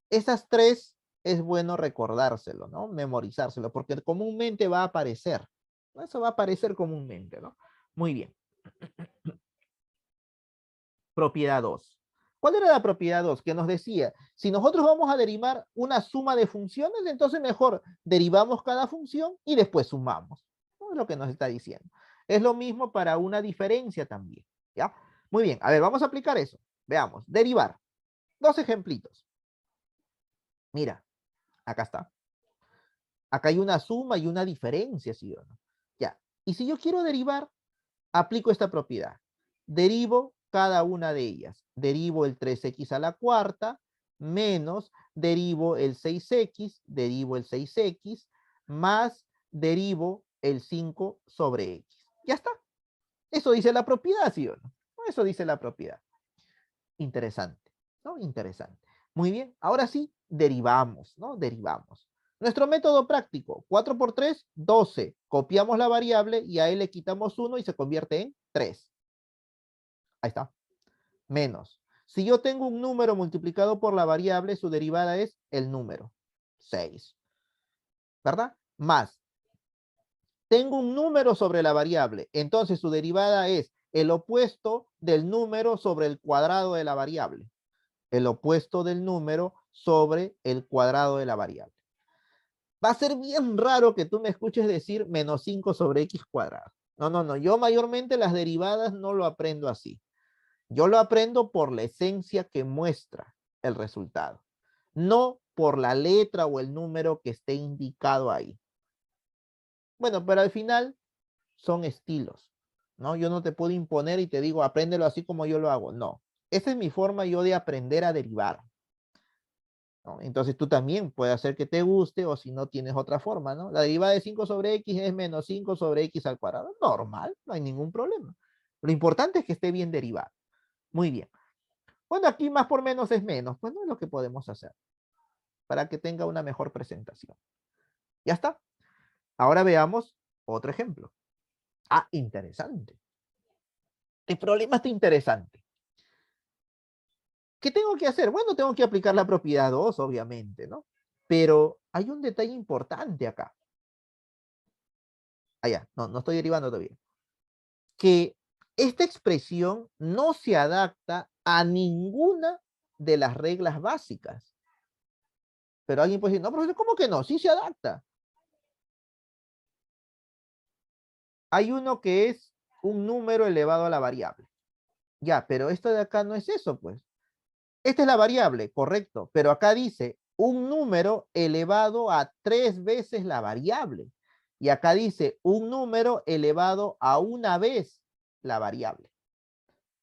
Esas tres es bueno recordárselo, ¿no? Memorizárselo, porque comúnmente va a aparecer. Eso va a aparecer comúnmente, ¿no? Muy bien. Propiedad 2. ¿Cuál era la propiedad 2? Que nos decía, si nosotros vamos a derivar una suma de funciones, entonces mejor derivamos cada función y después sumamos. ¿No? Es lo que nos está diciendo. Es lo mismo para una diferencia también. ¿Ya? Muy bien. A ver, vamos a aplicar eso. Veamos. Derivar. Dos ejemplitos. Mira, acá está. Acá hay una suma y una diferencia, ¿sí o no? Ya. Y si yo quiero derivar, aplico esta propiedad. Derivo cada una de ellas. Derivo el 3x a la cuarta menos, derivo el 6x, derivo el 6x, más derivo el 5 sobre X. Ya está. Eso dice la propiedad, ¿sí o no? Eso dice la propiedad. Interesante, ¿no? Interesante. Muy bien, ahora sí, derivamos, ¿no? Derivamos. Nuestro método práctico, 4 por 3, 12. Copiamos la variable y a él le quitamos 1 y se convierte en 3. Ahí está. Menos. Si yo tengo un número multiplicado por la variable, su derivada es el número, 6. ¿Verdad? Más. Tengo un número sobre la variable, entonces su derivada es el opuesto del número sobre el cuadrado de la variable. El opuesto del número sobre el cuadrado de la variable. Va a ser bien raro que tú me escuches decir menos 5 sobre x cuadrado. No, no, no. Yo mayormente las derivadas no lo aprendo así. Yo lo aprendo por la esencia que muestra el resultado, no por la letra o el número que esté indicado ahí. Bueno, pero al final son estilos, ¿no? Yo no te puedo imponer y te digo, apréndelo así como yo lo hago. No. Esa es mi forma yo de aprender a derivar, ¿no? Entonces tú también puedes hacer que te guste o si no tienes otra forma, ¿no? La derivada de 5 sobre x es menos 5 sobre x al cuadrado. Normal, no hay ningún problema. Lo importante es que esté bien derivado. Muy bien. Bueno, aquí más por menos es menos. Pues no es lo que podemos hacer para que tenga una mejor presentación. Ya está. Ahora veamos otro ejemplo. Ah, interesante. El problema está interesante. ¿Qué tengo que hacer? Bueno, tengo que aplicar la propiedad 2, obviamente, ¿no? Pero hay un detalle importante acá. Allá, no estoy derivando todavía. Que esta expresión no se adapta a ninguna de las reglas básicas. Pero alguien puede decir, no, profesor, ¿cómo que no? Sí se adapta. Hay uno que es un número elevado a la variable. Ya, pero esto de acá no es eso, pues. Esta es la variable, correcto, pero acá dice un número elevado a 3 veces la variable. Y acá dice un número elevado a una vez la variable.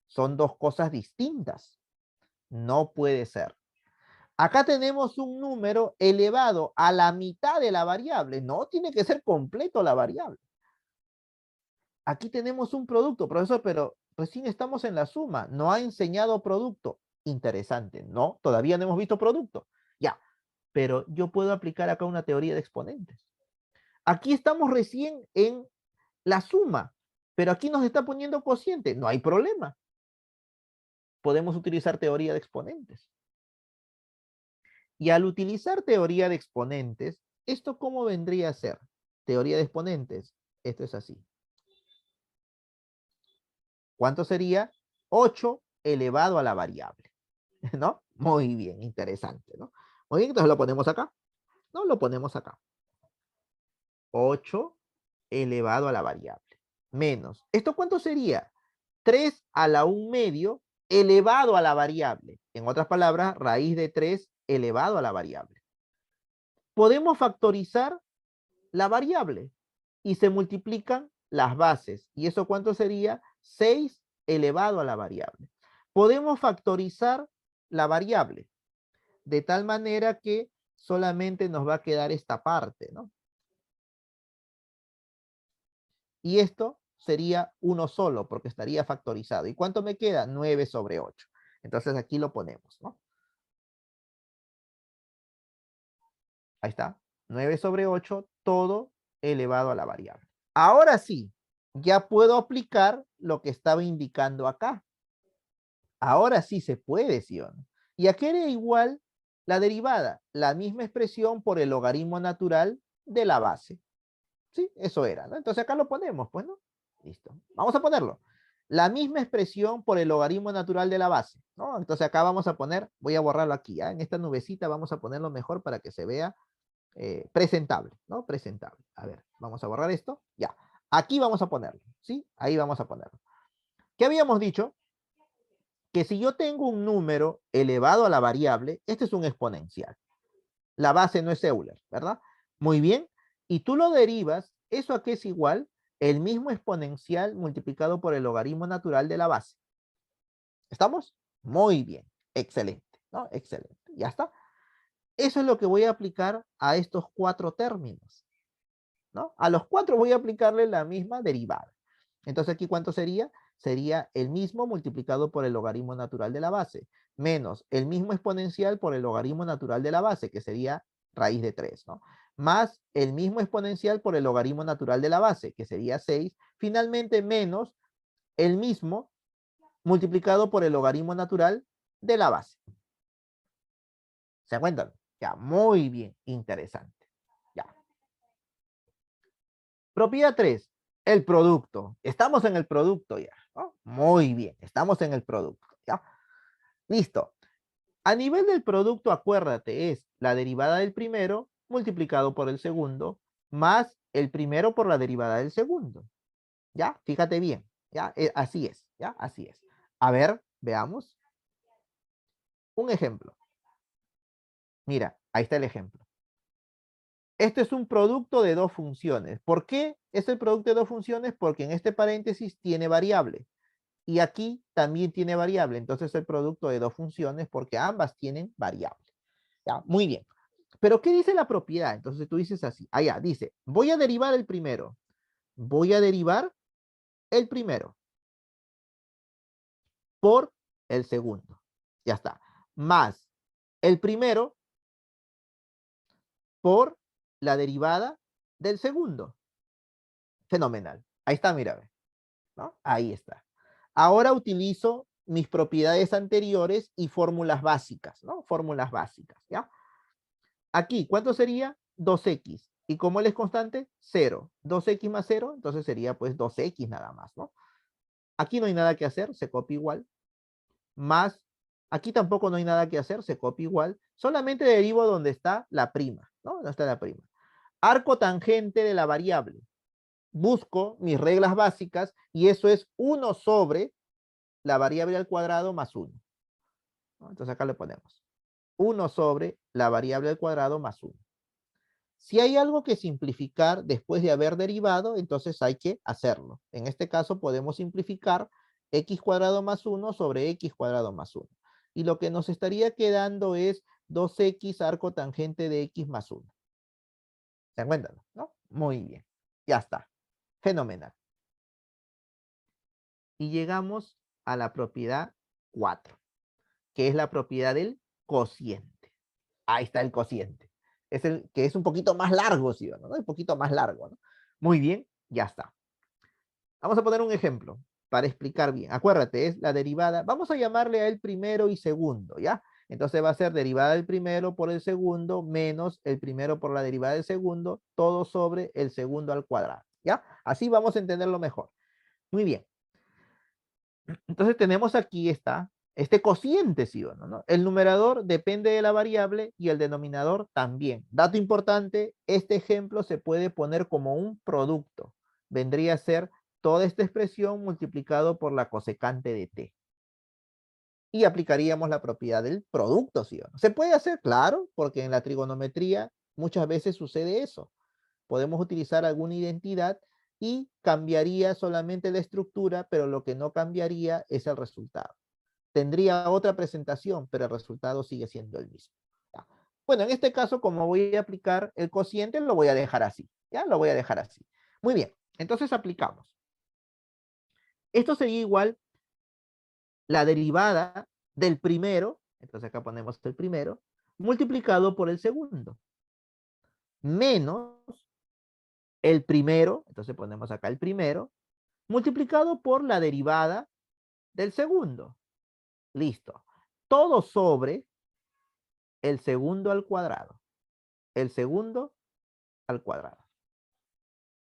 Son dos cosas distintas. No puede ser. Acá tenemos un número elevado a la mitad de la variable. No tiene que ser completo la variable. Aquí tenemos un producto, profesor, pero recién estamos en la suma. No ha enseñado producto. Interesante. No, todavía no hemos visto producto. Ya, pero yo puedo aplicar acá una teoría de exponentes. Aquí estamos recién en la suma, pero aquí nos está poniendo cociente. No hay problema. Podemos utilizar teoría de exponentes. Y al utilizar teoría de exponentes, ¿esto cómo vendría a ser? Teoría de exponentes. Esto es así. ¿Cuánto sería? 8 elevado a la variable. ¿No? Muy bien, interesante, ¿no? Muy bien, entonces lo ponemos acá. No, lo ponemos acá. 8 elevado a la variable. Menos. ¿Esto cuánto sería? 3 a la 1 medio elevado a la variable. En otras palabras, raíz de 3 elevado a la variable. Podemos factorizar la variable y se multiplican las bases. ¿Y eso cuánto sería? 6 elevado a la variable. Podemos factorizar la variable de tal manera que solamente nos va a quedar esta parte, ¿no? Y esto sería uno solo porque estaría factorizado. ¿Y cuánto me queda? 9 sobre 8. Entonces aquí lo ponemos, ¿no? Ahí está. 9 sobre 8, todo elevado a la variable. Ahora sí, ya puedo aplicar lo que estaba indicando acá. Ahora sí se puede, ¿sí o no? ¿Y a qué era igual la derivada? La misma expresión por el logaritmo natural de la base. Sí, eso era, ¿no? Entonces acá lo ponemos, pues, ¿no? Listo. Vamos a ponerlo. La misma expresión por el logaritmo natural de la base, ¿no? Entonces acá vamos a poner, voy a borrarlo aquí, ¿ya? En esta nubecita vamos a ponerlo mejor para que se vea presentable, ¿no? Presentable. A ver, vamos a borrar esto. Ya. Aquí vamos a ponerlo, ¿sí? Ahí vamos a ponerlo. ¿Qué habíamos dicho? Que si yo tengo un número elevado a la variable, este es un exponencial. La base no es Euler, ¿verdad? Muy bien. Y tú lo derivas, ¿eso a qué es igual? El mismo exponencial multiplicado por el logaritmo natural de la base. ¿Estamos? Muy bien. Excelente, ¿no? Excelente. Ya está. Eso es lo que voy a aplicar a estos 4 términos. ¿no? A los 4 voy a aplicarle la misma derivada. Entonces aquí, ¿cuánto sería? Sería el mismo multiplicado por el logaritmo natural de la base, menos el mismo exponencial por el logaritmo natural de la base, que sería raíz de 3, ¿no? Más el mismo exponencial por el logaritmo natural de la base, que sería 6, finalmente menos el mismo multiplicado por el logaritmo natural de la base. ¿Se cuentan? Ya, muy bien, interesante. Ya. Propiedad 3, el producto. Estamos en el producto ya, ¿no? Muy bien, estamos en el producto, ¿ya? Listo. A nivel del producto, acuérdate, es la derivada del primero multiplicado por el segundo, más el primero por la derivada del segundo. ¿Ya? Fíjate bien, ¿ya? Así es, ¿ya? Así es. A ver, veamos. Un ejemplo. Mira, ahí está el ejemplo. Este es un producto de dos funciones. ¿Por qué es el producto de dos funciones? Porque en este paréntesis tiene variable. Y aquí también tiene variable. Entonces es el producto de dos funciones porque ambas tienen variable. ¿Ya? Muy bien. Pero ¿qué dice la propiedad? Entonces tú dices así. Allá, dice, voy a derivar el primero. Voy a derivar el primero por el segundo. Ya está. Más el primero por la derivada del segundo. Fenomenal. Ahí está, mira, ve, ¿no? Ahí está. Ahora utilizo mis propiedades anteriores y fórmulas básicas, ¿no? Fórmulas básicas, ¿ya? Aquí, ¿cuánto sería? 2x. ¿Y como él es constante? 0. 2x más 0, entonces sería pues 2x nada más, ¿no? Aquí no hay nada que hacer, se copia igual. Más, aquí tampoco no hay nada que hacer, se copia igual. Solamente derivo donde está la prima, ¿no? Donde está la prima. Arco tangente de la variable. Busco mis reglas básicas y eso es 1 sobre la variable al cuadrado más 1. ¿No? Entonces acá le ponemos 1 sobre la variable al cuadrado más 1. Si hay algo que simplificar después de haber derivado, entonces hay que hacerlo. En este caso podemos simplificar x cuadrado más 1 sobre x cuadrado más 1. Y lo que nos estaría quedando es 2x arco tangente de x más 1. ¿Se encuentran? ¿No? Muy bien. Ya está. Fenomenal. Y llegamos a la propiedad 4, que es la propiedad del cociente. Ahí está el cociente. Es el que es un poquito más largo, ¿sí o no? Un poquito más largo, ¿no? Muy bien, ya está. Vamos a poner un ejemplo para explicar bien. Acuérdate, es la derivada. Vamos a llamarle a el primero y segundo, ¿ya? Entonces va a ser derivada del primero por el segundo menos el primero por la derivada del segundo, todo sobre el segundo al cuadrado, ¿ya? Así vamos a entenderlo mejor. Muy bien. Entonces tenemos aquí este cociente, ¿sí o no, no? El numerador depende de la variable y el denominador también. Dato importante, este ejemplo se puede poner como un producto. Vendría a ser toda esta expresión multiplicado por la cosecante de t. Y aplicaríamos la propiedad del producto, ¿sí o no? ¿Se puede hacer? Claro, porque en la trigonometría muchas veces sucede eso. Podemos utilizar alguna identidad y cambiaría solamente la estructura, pero lo que no cambiaría es el resultado. Tendría otra presentación, pero el resultado sigue siendo el mismo. ¿Ya? Bueno, en este caso, como voy a aplicar el cociente, lo voy a dejar así. ¿Ya? Lo voy a dejar así. Muy bien, entonces aplicamos. Esto sería igual la derivada del primero, entonces acá ponemos el primero, multiplicado por el segundo, menos el primero, entonces ponemos acá el primero, multiplicado por la derivada del segundo. Listo. Todo sobre el segundo al cuadrado. El segundo al cuadrado.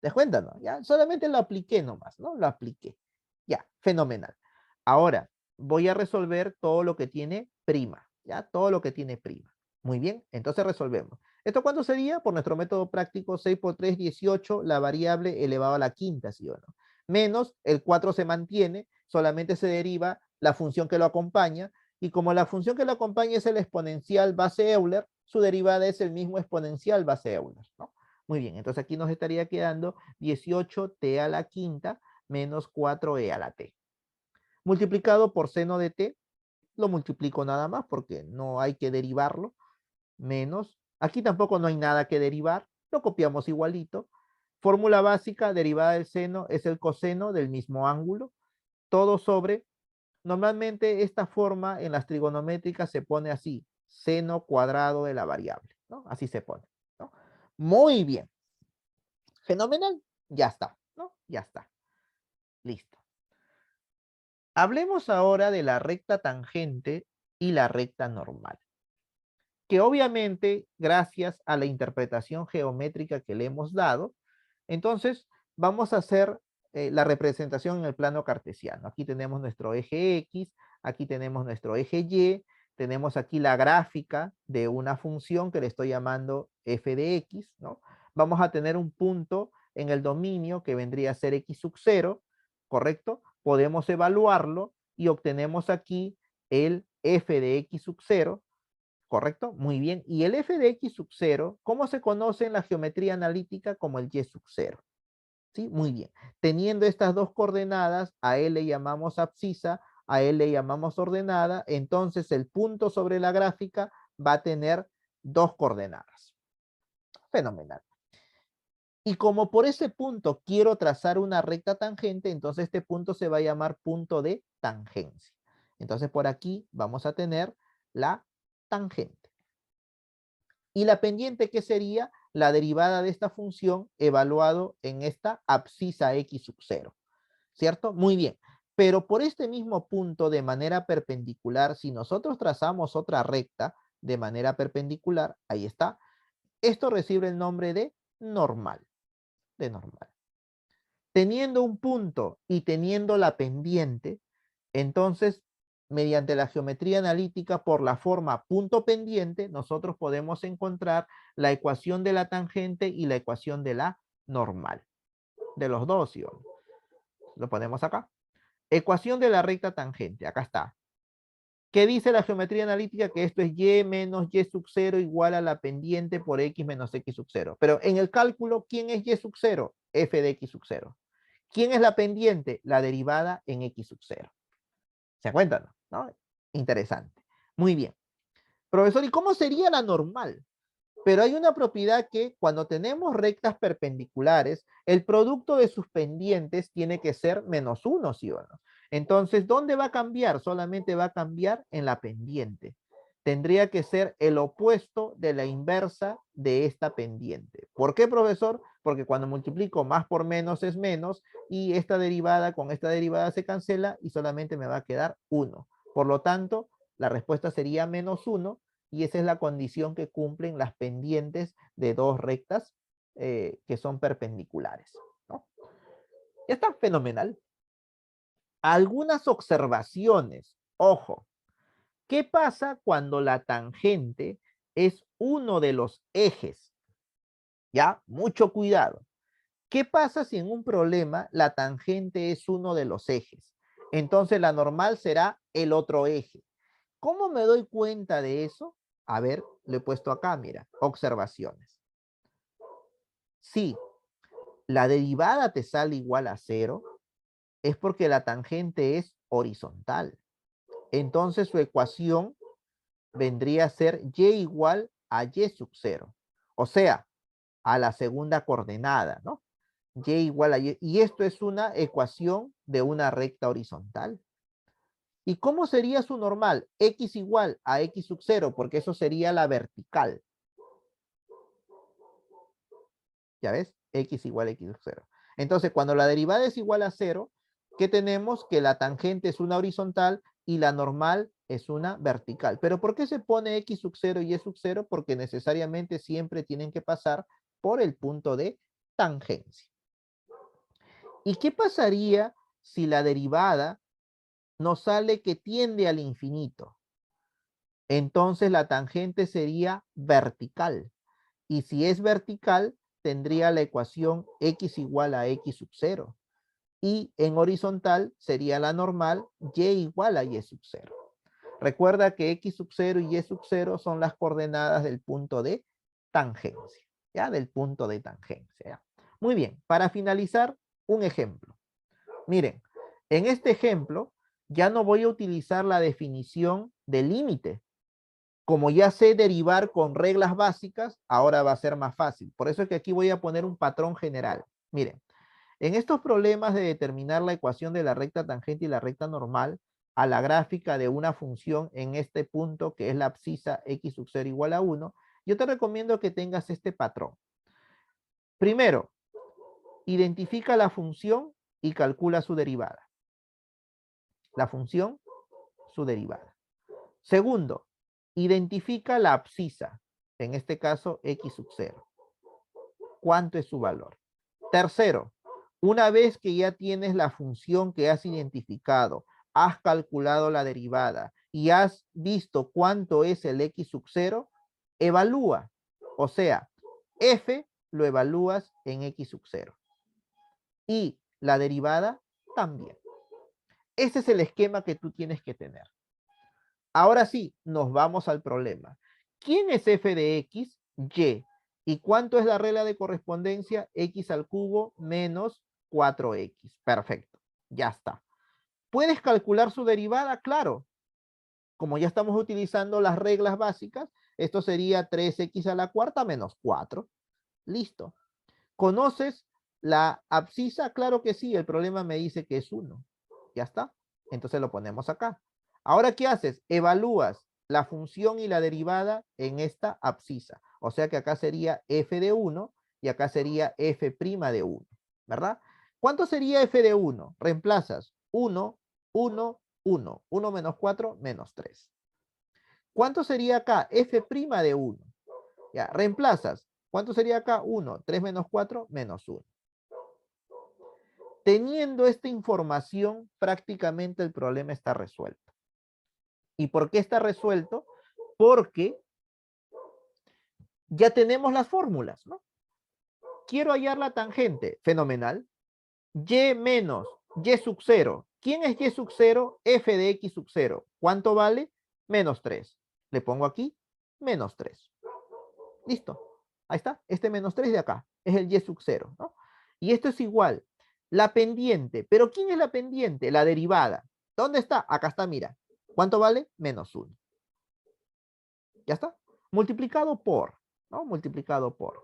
¿Te das cuenta, no? Ya, solamente lo apliqué nomás, ¿no? Lo apliqué. Ya, fenomenal. Ahora, voy a resolver todo lo que tiene prima, ¿ya? Todo lo que tiene prima. Muy bien, entonces resolvemos. ¿Esto cuánto sería? Por nuestro método práctico, 6 por 3, 18, la variable elevado a la quinta, ¿sí o no? Menos, el 4 se mantiene, solamente se deriva la función que lo acompaña, y como la función que lo acompaña es el exponencial base Euler, su derivada es el mismo exponencial base Euler, ¿no? Muy bien, entonces aquí nos estaría quedando 18t a la quinta menos 4e a la t. Multiplicado por seno de t, lo multiplico nada más porque no hay que derivarlo, menos, aquí tampoco no hay nada que derivar, lo copiamos igualito, Fórmula básica, derivada del seno es el coseno del mismo ángulo, todo sobre, normalmente esta forma en las trigonométricas se pone así, seno cuadrado de la variable, ¿no? Así se pone, ¿no? Muy bien. Fenomenal. Ya está, ¿no? Ya está. Listo. Hablemos ahora de la recta tangente y la recta normal, que obviamente, gracias a la interpretación geométrica que le hemos dado, entonces vamos a hacer la representación en el plano cartesiano. Aquí tenemos nuestro eje X, aquí tenemos nuestro eje Y, tenemos aquí la gráfica de una función que le estoy llamando f de x, ¿no? Vamos a tener un punto en el dominio que vendría a ser x sub 0, ¿correcto? Podemos evaluarlo y obtenemos aquí el f de x sub 0, ¿correcto? Muy bien. Y el f de x sub 0, ¿cómo se conoce en la geometría analítica? Como el y sub 0. ¿Sí? Muy bien. Teniendo estas dos coordenadas, a él le llamamos abscisa, a él le llamamos ordenada, entonces el punto sobre la gráfica va a tener dos coordenadas. Fenomenal. Y como por ese punto quiero trazar una recta tangente, entonces este punto se va a llamar punto de tangencia. Entonces por aquí vamos a tener la tangente. Y la pendiente, ¿qué sería? La derivada de esta función evaluado en esta abscisa x sub 0. ¿Cierto? Muy bien. Pero por este mismo punto de manera perpendicular, si nosotros trazamos otra recta de manera perpendicular, ahí está, esto recibe el nombre de normal. De normal. Teniendo un punto y teniendo la pendiente, entonces, mediante la geometría analítica por la forma punto pendiente, nosotros podemos encontrar la ecuación de la tangente y la ecuación de la normal. De los dos, ¿sí? Lo ponemos acá. Ecuación de la recta tangente, acá está. ¿Qué dice la geometría analítica? Que esto es y menos y sub 0 igual a la pendiente por x menos x sub 0. Pero en el cálculo, ¿quién es y sub 0? F de x sub 0. ¿Quién es la pendiente? La derivada en x sub 0. ¿Se cuentan? ¿No? Interesante. Muy bien. Profesor, ¿y cómo sería la normal? Pero hay una propiedad que cuando tenemos rectas perpendiculares, el producto de sus pendientes tiene que ser menos 1, ¿sí o no? Entonces, ¿dónde va a cambiar? Solamente va a cambiar en la pendiente. Tendría que ser el opuesto de la inversa de esta pendiente. ¿Por qué, profesor? Porque cuando multiplico más por menos es menos y esta derivada con esta derivada se cancela y solamente me va a quedar 1. Por lo tanto, la respuesta sería menos 1 y esa es la condición que cumplen las pendientes de dos rectas que son perpendiculares, ¿no? Ya está, fenomenal. Algunas observaciones. Ojo, ¿qué pasa cuando la tangente es uno de los ejes? Ya, mucho cuidado. ¿Qué pasa si en un problema la tangente es uno de los ejes? Entonces la normal será el otro eje. ¿Cómo me doy cuenta de eso? A ver, lo he puesto acá, mira, observaciones. Si la derivada te sale igual a 0, es porque la tangente es horizontal. Entonces su ecuación vendría a ser y igual a y sub 0. O sea, a la segunda coordenada, ¿no? Y igual a y. Y esto es una ecuación de una recta horizontal. ¿Y cómo sería su normal? X igual a X sub 0, porque eso sería la vertical. ¿Ya ves? X igual a X sub 0. Entonces, cuando la derivada es igual a 0, ¿qué tenemos? Que la tangente es una horizontal y la normal es una vertical. ¿Pero por qué se pone X sub 0 y Y sub 0? Porque necesariamente siempre tienen que pasar por el punto de tangencia. ¿Y qué pasaría si la derivada nos sale que tiende al infinito? Entonces la tangente sería vertical. Y si es vertical, tendría la ecuación x igual a x sub 0. Y en horizontal sería la normal y igual a y sub 0. Recuerda que x sub 0 y y sub 0 son las coordenadas del punto de tangencia. ¿Ya? Del punto de tangencia. ¿Ya? Muy bien, para finalizar, un ejemplo. Miren, en este ejemplo ya no voy a utilizar la definición de límite, como ya sé derivar con reglas básicas, ahora va a ser más fácil. Por eso es que aquí voy a poner un patrón general. Miren, en estos problemas de determinar la ecuación de la recta tangente y la recta normal a la gráfica de una función en este punto que es la abscisa x sub 0 igual a 1, yo te recomiendo que tengas este patrón. Primero, identifica la función y calcula su derivada. La función, su derivada. Segundo, identifica la abscisa, en este caso x sub 0. ¿Cuánto es su valor? Tercero, una vez que ya tienes la función que has identificado, has calculado la derivada y has visto cuánto es el x sub 0, evalúa. O sea, f lo evalúas en x sub 0. Y la derivada también. Ese es el esquema que tú tienes que tener. Ahora sí, nos vamos al problema. ¿Quién es f de x? Y. ¿Y cuánto es la regla de correspondencia? X al cubo menos 4x. Perfecto, ya está. ¿Puedes calcular su derivada? Claro. Como ya estamos utilizando las reglas básicas, esto sería 3x a la cuarta menos 4. Listo. ¿Conoces la abscisa? Claro que sí, el problema me dice que es 1. Ya está. Entonces lo ponemos acá. Ahora, ¿qué haces? Evalúas la función y la derivada en esta abscisa. O sea que acá sería f de 1 y acá sería f' de 1, ¿verdad? ¿Cuánto sería f de 1? Reemplazas 1, 1, 1. 1 menos 4, menos 3. ¿Cuánto sería acá? F' de 1. Ya, reemplazas. ¿Cuánto sería acá? 1. 3 menos 4, menos 1. Teniendo esta información, prácticamente el problema está resuelto. ¿Y por qué está resuelto? Porque ya tenemos las fórmulas, ¿no? Quiero hallar la tangente. Fenomenal. Y menos y sub 0. ¿Quién es y sub 0? F de x sub 0. ¿Cuánto vale? Menos 3. Le pongo aquí menos 3. Listo. Ahí está. Este menos 3 de acá es el y sub 0, ¿no? Y esto es igual. La pendiente. ¿Pero quién es la pendiente? La derivada. ¿Dónde está? Acá está, mira. ¿Cuánto vale? Menos 1. ¿Ya está? Multiplicado por, ¿no? Multiplicado por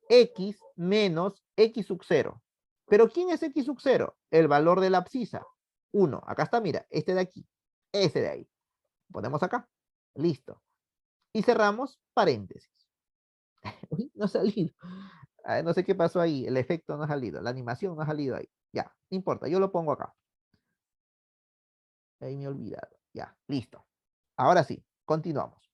x menos x sub 0. ¿Pero quién es x sub 0? El valor de la abscisa. 1. Acá está, mira, este de aquí. Ese de ahí. Ponemos acá. Listo. Y cerramos paréntesis. Uy, no ha salido. Ay, no sé qué pasó ahí. El efecto no ha salido. La animación no ha salido ahí. Ya, no importa. Yo lo pongo acá. Ahí me he olvidado. Ya, listo. Ahora sí, continuamos.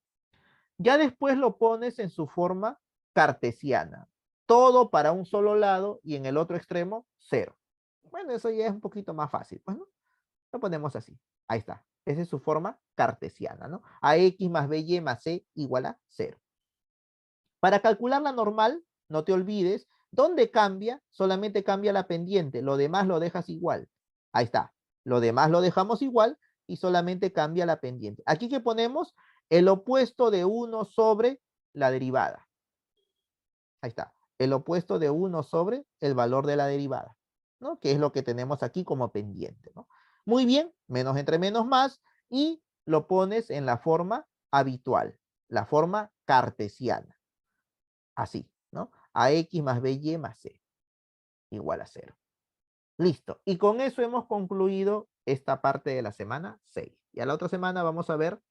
Ya después lo pones en su forma cartesiana. Todo para un solo lado y en el otro extremo, 0. Bueno, eso ya es un poquito más fácil. Pues, ¿no? Lo ponemos así. Ahí está. Esa es su forma cartesiana, ¿no? Ax más by más c igual a 0. Para calcular la normal, no te olvides, ¿dónde cambia? Solamente cambia la pendiente. Lo demás lo dejas igual. Ahí está. Lo demás lo dejamos igual y solamente cambia la pendiente. Aquí que ponemos el opuesto de 1 sobre la derivada. Ahí está. El opuesto de 1 sobre el valor de la derivada, ¿no? Que es lo que tenemos aquí como pendiente, ¿no? Muy bien, menos entre menos más, y lo pones en la forma habitual, la forma cartesiana. Así, ¿no? Ax más by más c igual a 0. Listo. Y con eso hemos concluido esta parte de la semana 6. Y a la otra semana vamos a ver